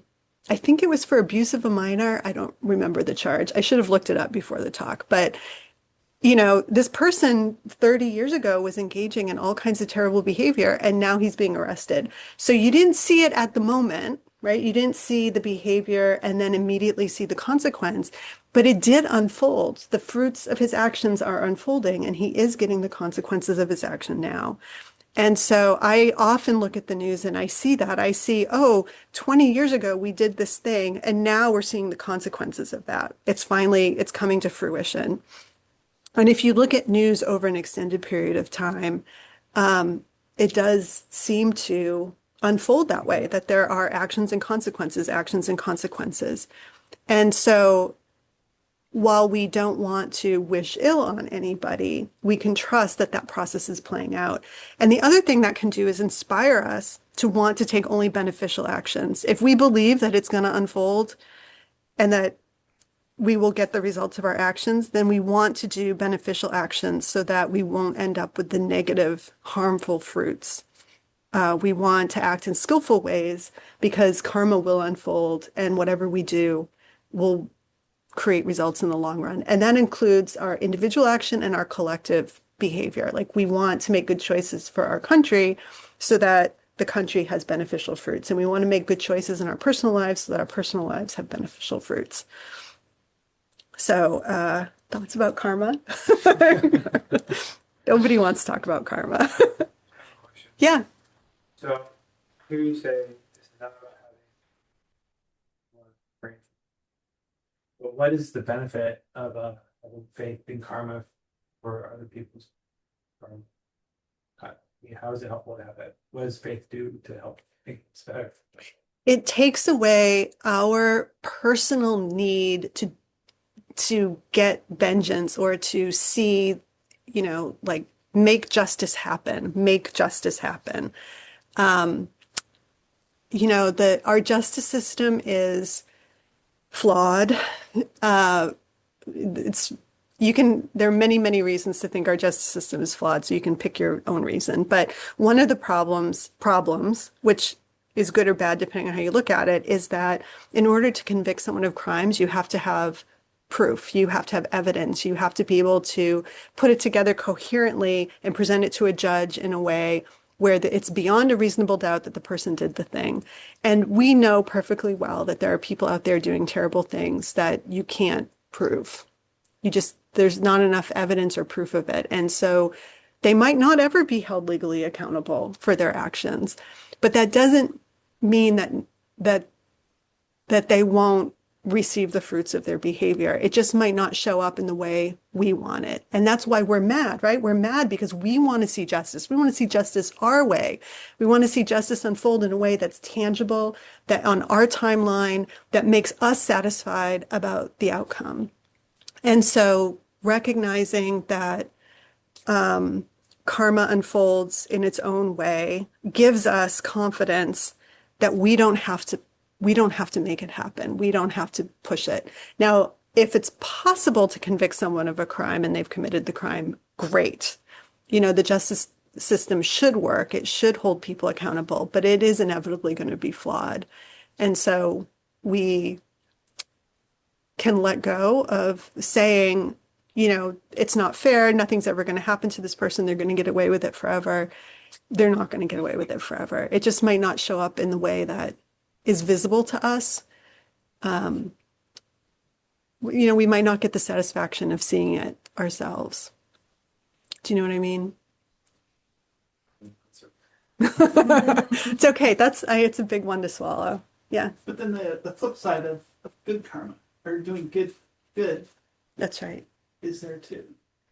think it was for abuse of a minor. I don't remember the charge. I should have looked it up before the talk, but this person 30 years ago was engaging in all kinds of terrible behavior and now he's being arrested. So you didn't see it at the moment, right? You didn't see the behavior and then immediately see the consequence, but it did unfold. The fruits of his actions are unfolding and he is getting the consequences of his action now. And so I often look at the news and I see that. I see, 20 years ago we did this thing and now we're seeing the consequences of that. It's coming to fruition. And if you look at news over an extended period of time, it does seem to unfold that way, that there are actions and consequences, actions and consequences. And so while we don't want to wish ill on anybody, we can trust that that process is playing out. And the other thing that can do is inspire us to want to take only beneficial actions. If we believe that it's going to unfold and that we will get the results of our actions, then we want to do beneficial actions so that we won't end up with the negative, harmful fruits. We want to act in skillful ways because karma will unfold, and whatever we do will create results in the long run. And that includes our individual action and our collective behavior. Like, we want to make good choices for our country so that the country has beneficial fruits. And we want to make good choices in our personal lives so that our personal lives have beneficial fruits. So, thoughts about karma? Nobody wants to talk about karma. I have a question. Yeah. So here you say this is not about having more brain. But what is the benefit of a faith in karma for other people's karma? How is it helpful to have it? What does faith do to help make it better? It takes away our personal need to get vengeance or to see, like, make justice happen, make justice happen. Our justice system is flawed. There are many, many reasons to think our justice system is flawed, so you can pick your own reason. But one of the problems, which is good or bad depending on how you look at it, is that in order to convict someone of crimes, you have to have proof, you have to have evidence, you have to be able to put it together coherently and present it to a judge in a way where it's beyond a reasonable doubt that the person did the thing. And we know perfectly well that there are people out there doing terrible things that you can't prove. There's not enough evidence or proof of it. And so they might not ever be held legally accountable for their actions. But that doesn't mean that they won't receive the fruits of their behavior. It just might not show up in the way we want it. And that's why we're mad, right? We're mad because we want to see justice. We want to see justice our way. We want to see justice unfold in a way that's tangible, that on our timeline, that makes us satisfied about the outcome. And so recognizing that karma unfolds in its own way gives us confidence that we don't have to make it happen. We don't have to push it. Now, if it's possible to convict someone of a crime and they've committed the crime, great. The justice system should work. It should hold people accountable, but it is inevitably going to be flawed. And so we can let go of saying, it's not fair. Nothing's ever going to happen to this person. They're going to get away with it forever. They're not going to get away with it forever. It just might not show up in the way that is visible to us. We might not get the satisfaction of seeing it ourselves. Do you know what I mean? It's okay. It's a big one to swallow. Yeah. But then the flip side of good karma, or doing good, That's right. is there too.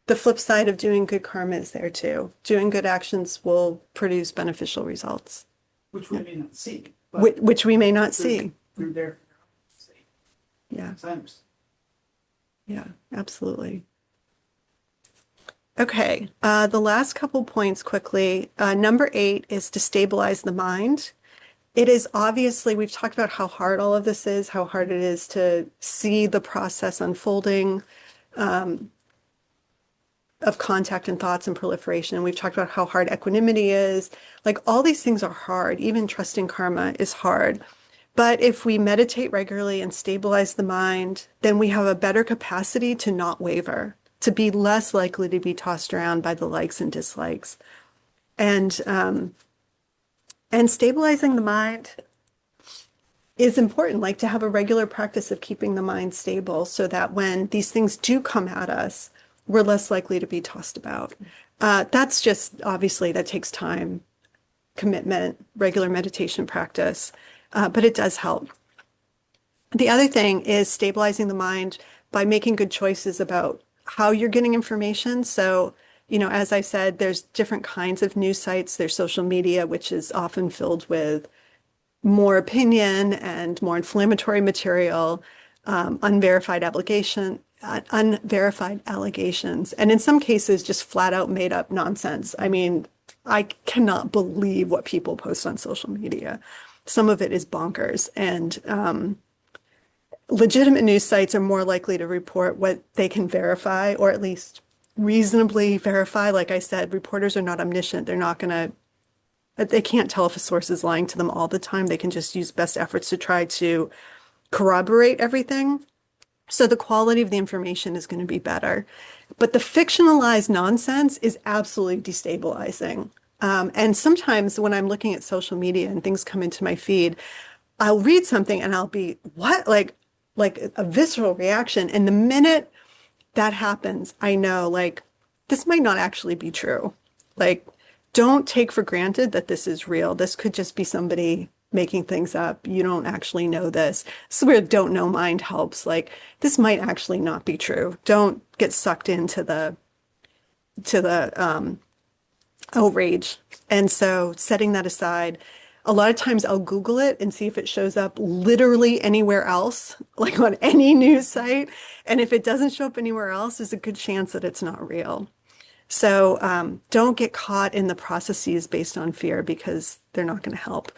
The flip side of doing good karma is there too. Doing good actions will produce beneficial results. Which we may not see. But Which we may not see. through there. Yeah. Sometimes. Yeah, absolutely. Okay, the last couple points quickly. Number 8 is to stabilize the mind. It is obviously, we've talked about how hard all of this is, how hard it is to see the process unfolding of contact and thoughts and proliferation. And we've talked about how hard equanimity is. Like, all these things are hard. Even trusting karma is hard. But if we meditate regularly and stabilize the mind, then we have a better capacity to not waver, to be less likely to be tossed around by the likes and dislikes. And stabilizing the mind is important, like to have a regular practice of keeping the mind stable so that when these things do come at us, we're less likely to be tossed about. That's just, obviously, that takes time, commitment, regular meditation practice, but it does help. The other thing is stabilizing the mind by making good choices about how you're getting information. So, as I said, there's different kinds of news sites. There's social media, which is often filled with more opinion and more inflammatory material. unverified allegations, and in some cases, just flat out made up nonsense. I mean, I cannot believe what people post on social media. Some of it is bonkers, and legitimate news sites are more likely to report what they can verify, or at least reasonably verify. Like I said, reporters are not omniscient. They can't tell if a source is lying to them all the time. They can just use best efforts to try to corroborate everything. So the quality of the information is going to be better. But the fictionalized nonsense is absolutely destabilizing. And sometimes when I'm looking at social media and things come into my feed, I'll read something and I'll be, what? Like a visceral reaction. And the minute that happens, I know, like, this might not actually be true. Like, don't take for granted that this is real. This could just be somebody making things up. You don't actually know this. This is where don't know mind helps. Like, this might actually not be true. Don't get sucked into the outrage. And so setting that aside, a lot of times I'll Google it and see if it shows up literally anywhere else, like on any news site. And if it doesn't show up anywhere else, there's a good chance that it's not real. So don't get caught in the processes based on fear, because they're not going to help.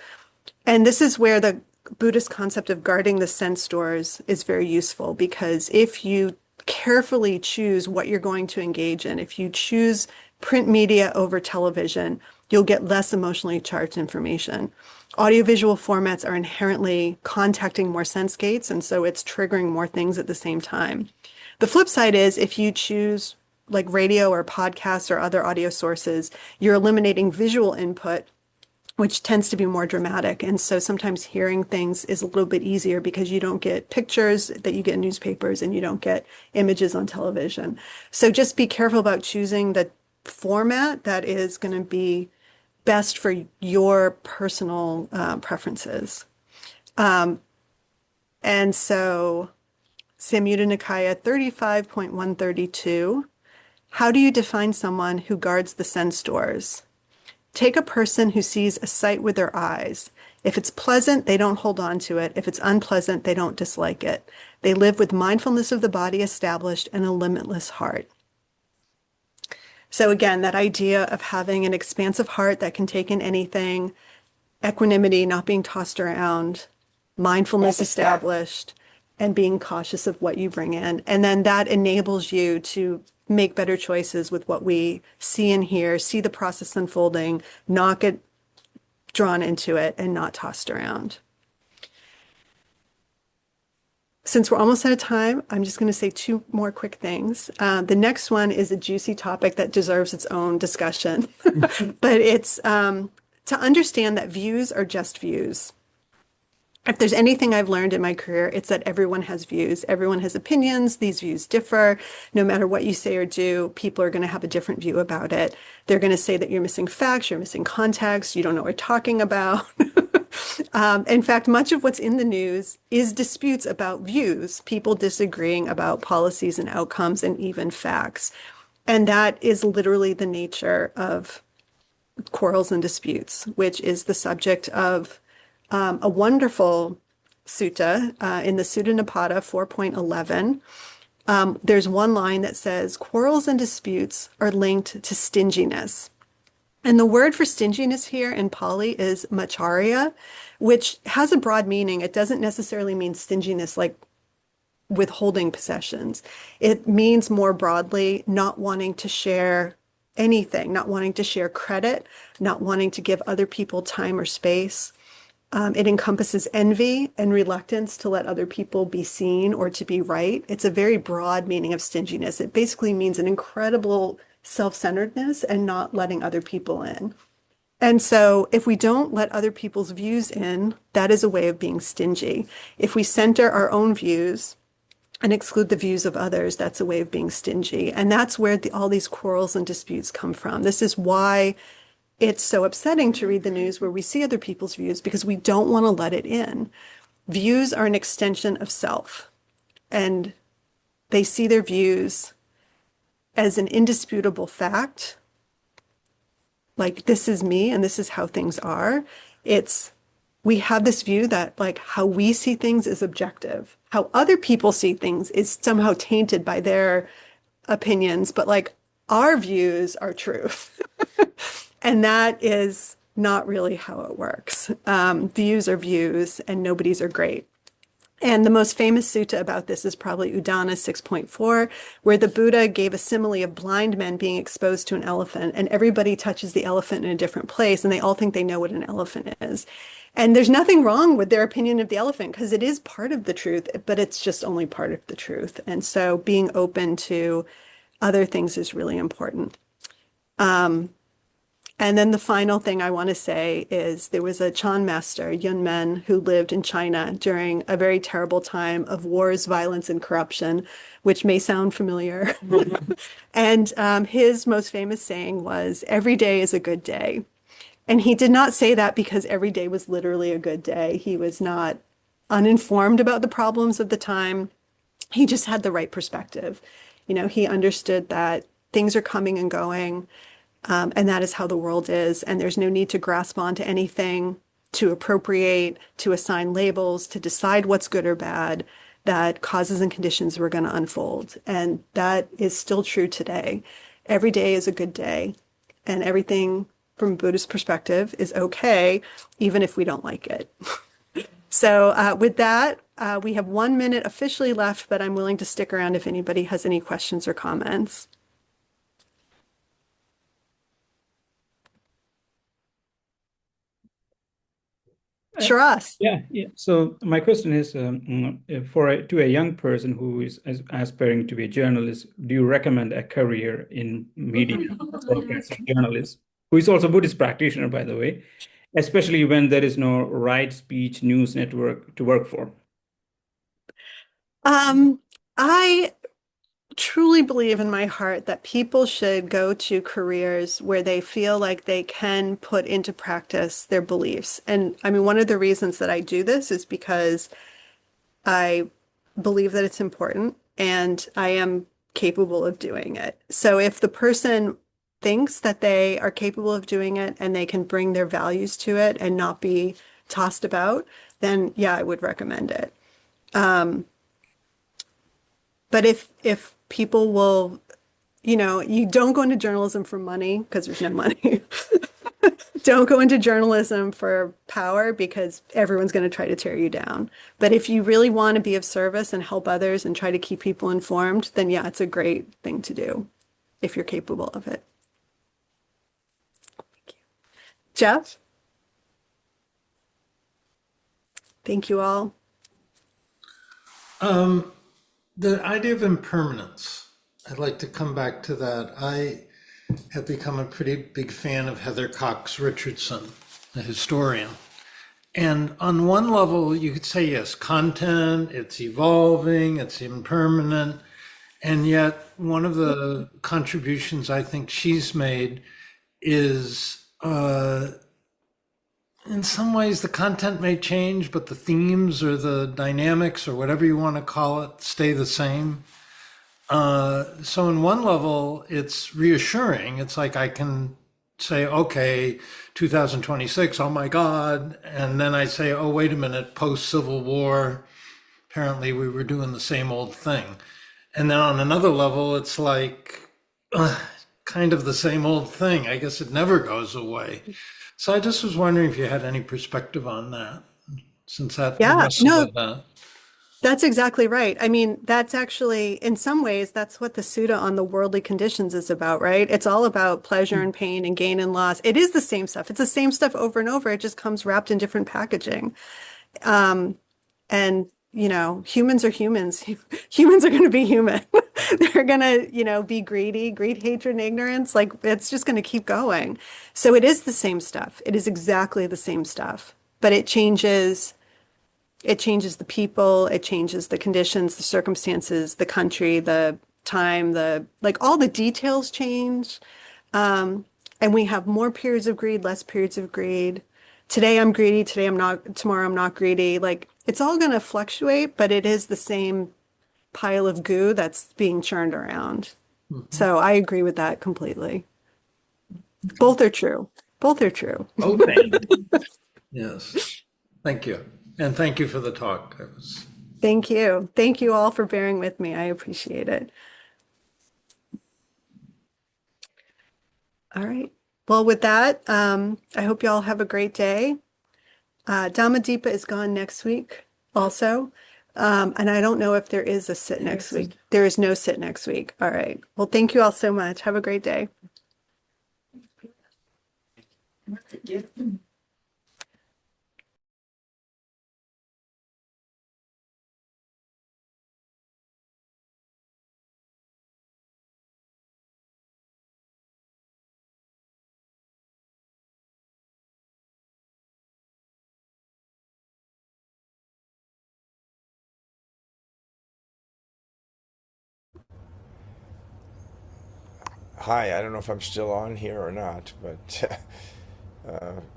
And this is where the Buddhist concept of guarding the sense doors is very useful, because if you carefully choose what you're going to engage in, if you choose print media over television, you'll get less emotionally charged information. Audiovisual formats are inherently contacting more sense gates, and so it's triggering more things at the same time. The flip side is, if you choose like radio or podcasts or other audio sources, you're eliminating visual input, which tends to be more dramatic. And so sometimes hearing things is a little bit easier because you don't get pictures that you get in newspapers and you don't get images on television. So just be careful about choosing the format that is going to be best for your personal preferences. And so Samyutta Nikaya 35.132, how do you define someone who guards the sense doors? Take a person who sees a sight with their eyes. If it's pleasant, they don't hold on to it. If it's unpleasant, they don't dislike it. They live with mindfulness of the body established and a limitless heart. So again, that idea of having an expansive heart that can take in anything, equanimity, not being tossed around, mindfulness established, and being cautious of what you bring in. And then that enables you to make better choices with what we see and hear, see the process unfolding, not get drawn into it, and not tossed around. Since we're almost out of time, I'm just going to say two more quick things. The next one is a juicy topic that deserves its own discussion, but it's to understand that views are just views. If there's anything I've learned in my career, it's that everyone has views. Everyone has opinions. These views differ. No matter what you say or do, people are going to have a different view about it. They're going to say that you're missing facts, you're missing context, you don't know what we're talking about. In fact, much of what's in the news is disputes about views, people disagreeing about policies and outcomes and even facts. And that is literally the nature of quarrels and disputes, which is the subject of a wonderful sutta in the Sutta Nipata 4.11. There's one line that says, quarrels and disputes are linked to stinginess. And the word for stinginess here in Pali is macharya, which has a broad meaning. It doesn't necessarily mean stinginess like withholding possessions. It means more broadly not wanting to share anything, not wanting to share credit, not wanting to give other people time or space. It encompasses envy and reluctance to let other people be seen or to be right. It's a very broad meaning of stinginess. It basically means an incredible self-centeredness and not letting other people in. And so if we don't let other people's views in, that is a way of being stingy. If we center our own views and exclude the views of others, that's a way of being stingy. And that's where all these quarrels and disputes come from. This is why it's so upsetting to read the news where we see other people's views, because we don't want to let it in. Views are an extension of self, and they see their views as an indisputable fact. Like, this is me and this is how things are. It's we have this view that like how we see things is objective. How other people see things is somehow tainted by their opinions, but like our views are truth. And that is not really how it works. Views are views and nobody's are great. And the most famous sutta about this is probably Udana 6.4, where the Buddha gave a simile of blind men being exposed to an elephant, and everybody touches the elephant in a different place, and they all think they know what an elephant is. And there's nothing wrong with their opinion of the elephant because it is part of the truth, but it's just only part of the truth. And so being open to other things is really important. And then the final thing I want to say is there was a Chan master, Yun Men, who lived in China during a very terrible time of wars, violence, and corruption, which may sound familiar. And his most famous saying was, "Every day is a good day." And he did not say that because every day was literally a good day. He was not uninformed about the problems of the time. He just had the right perspective. You know, he understood that things are coming and going. And that is how the world is. And there's no need to grasp onto anything, to appropriate, to assign labels, to decide what's good or bad, that causes and conditions were going to unfold. And that is still true today. Every day is a good day. And everything from a Buddhist perspective is okay, even if we don't like it. So with that, we have 1 minute officially left, but I'm willing to stick around if anybody has any questions or comments. Shiraz. Yeah. So my question is, to a young person who is aspiring to be a journalist, do you recommend a career in media, broadcasting journalist, who is also a Buddhist practitioner, by the way, especially when there is no right speech news network to work for? I truly believe in my heart that people should go to careers where they feel like they can put into practice their beliefs. And I mean, one of the reasons that I do this is because I believe that it's important and I am capable of doing it. So if the person thinks that they are capable of doing it and they can bring their values to it and not be tossed about, then yeah, I would recommend it. But if people will, you know, you don't go into journalism for money because there's no money. Don't go into journalism for power because everyone's going to try to tear you down. But if you really want to be of service and help others and try to keep people informed, then yeah, it's a great thing to do if you're capable of it. Thank you. Jeff? Thank you all. The idea of impermanence, I'd like to come back to that. I have become a pretty big fan of Heather Cox Richardson, the historian. And on one level, you could say, yes, content, it's evolving, it's impermanent. And yet, one of the contributions I think she's made is, in some ways, the content may change, but the themes or the dynamics or whatever you want to call it stay the same. So in one level, it's reassuring. It's like I can say, okay, 2026, oh my God. And then I say, oh, wait a minute, post-Civil War, apparently we were doing the same old thing. And then on another level, it's like kind of the same old thing. I guess it never goes away. So I just was wondering if you had any perspective on that, since that that. That's exactly right. I mean, that's actually, in some ways, that's what the Sutta on the worldly conditions is about, right? It's all about pleasure and pain and gain and loss. It is the same stuff. It's the same stuff over and over. It just comes wrapped in different packaging. And, you know, humans are humans. Humans are going to be human. They're going to, you know, be greedy, greed, hatred, and ignorance. Like, it's just going to keep going. So it is the same stuff. It is exactly the same stuff, but it changes the people, it changes the conditions, the circumstances, the country, the time, like all the details change. And we have more periods of greed, less periods of greed. Today I'm greedy, today I'm not, tomorrow I'm not greedy. Like it's all going to fluctuate, but it is the same pile of goo that's being churned around. Mm-hmm. So I agree with that completely. Both are true. Both are true. Okay. Yes. Thank you. And thank you for the talk. That was Thank you. Thank you all for bearing with me. I appreciate it. All right. Well, with that, I hope you all have a great day. Dhamma is gone next week also. And I don't know if there is a sit next week. There is no sit next week. All right. Well, thank you all so much. Have a great day. Yeah. Hi, I don't know if I'm still on here or not, but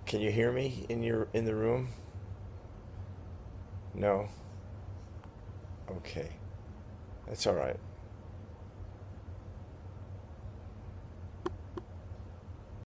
can you hear me in the room? No? Okay. That's all right.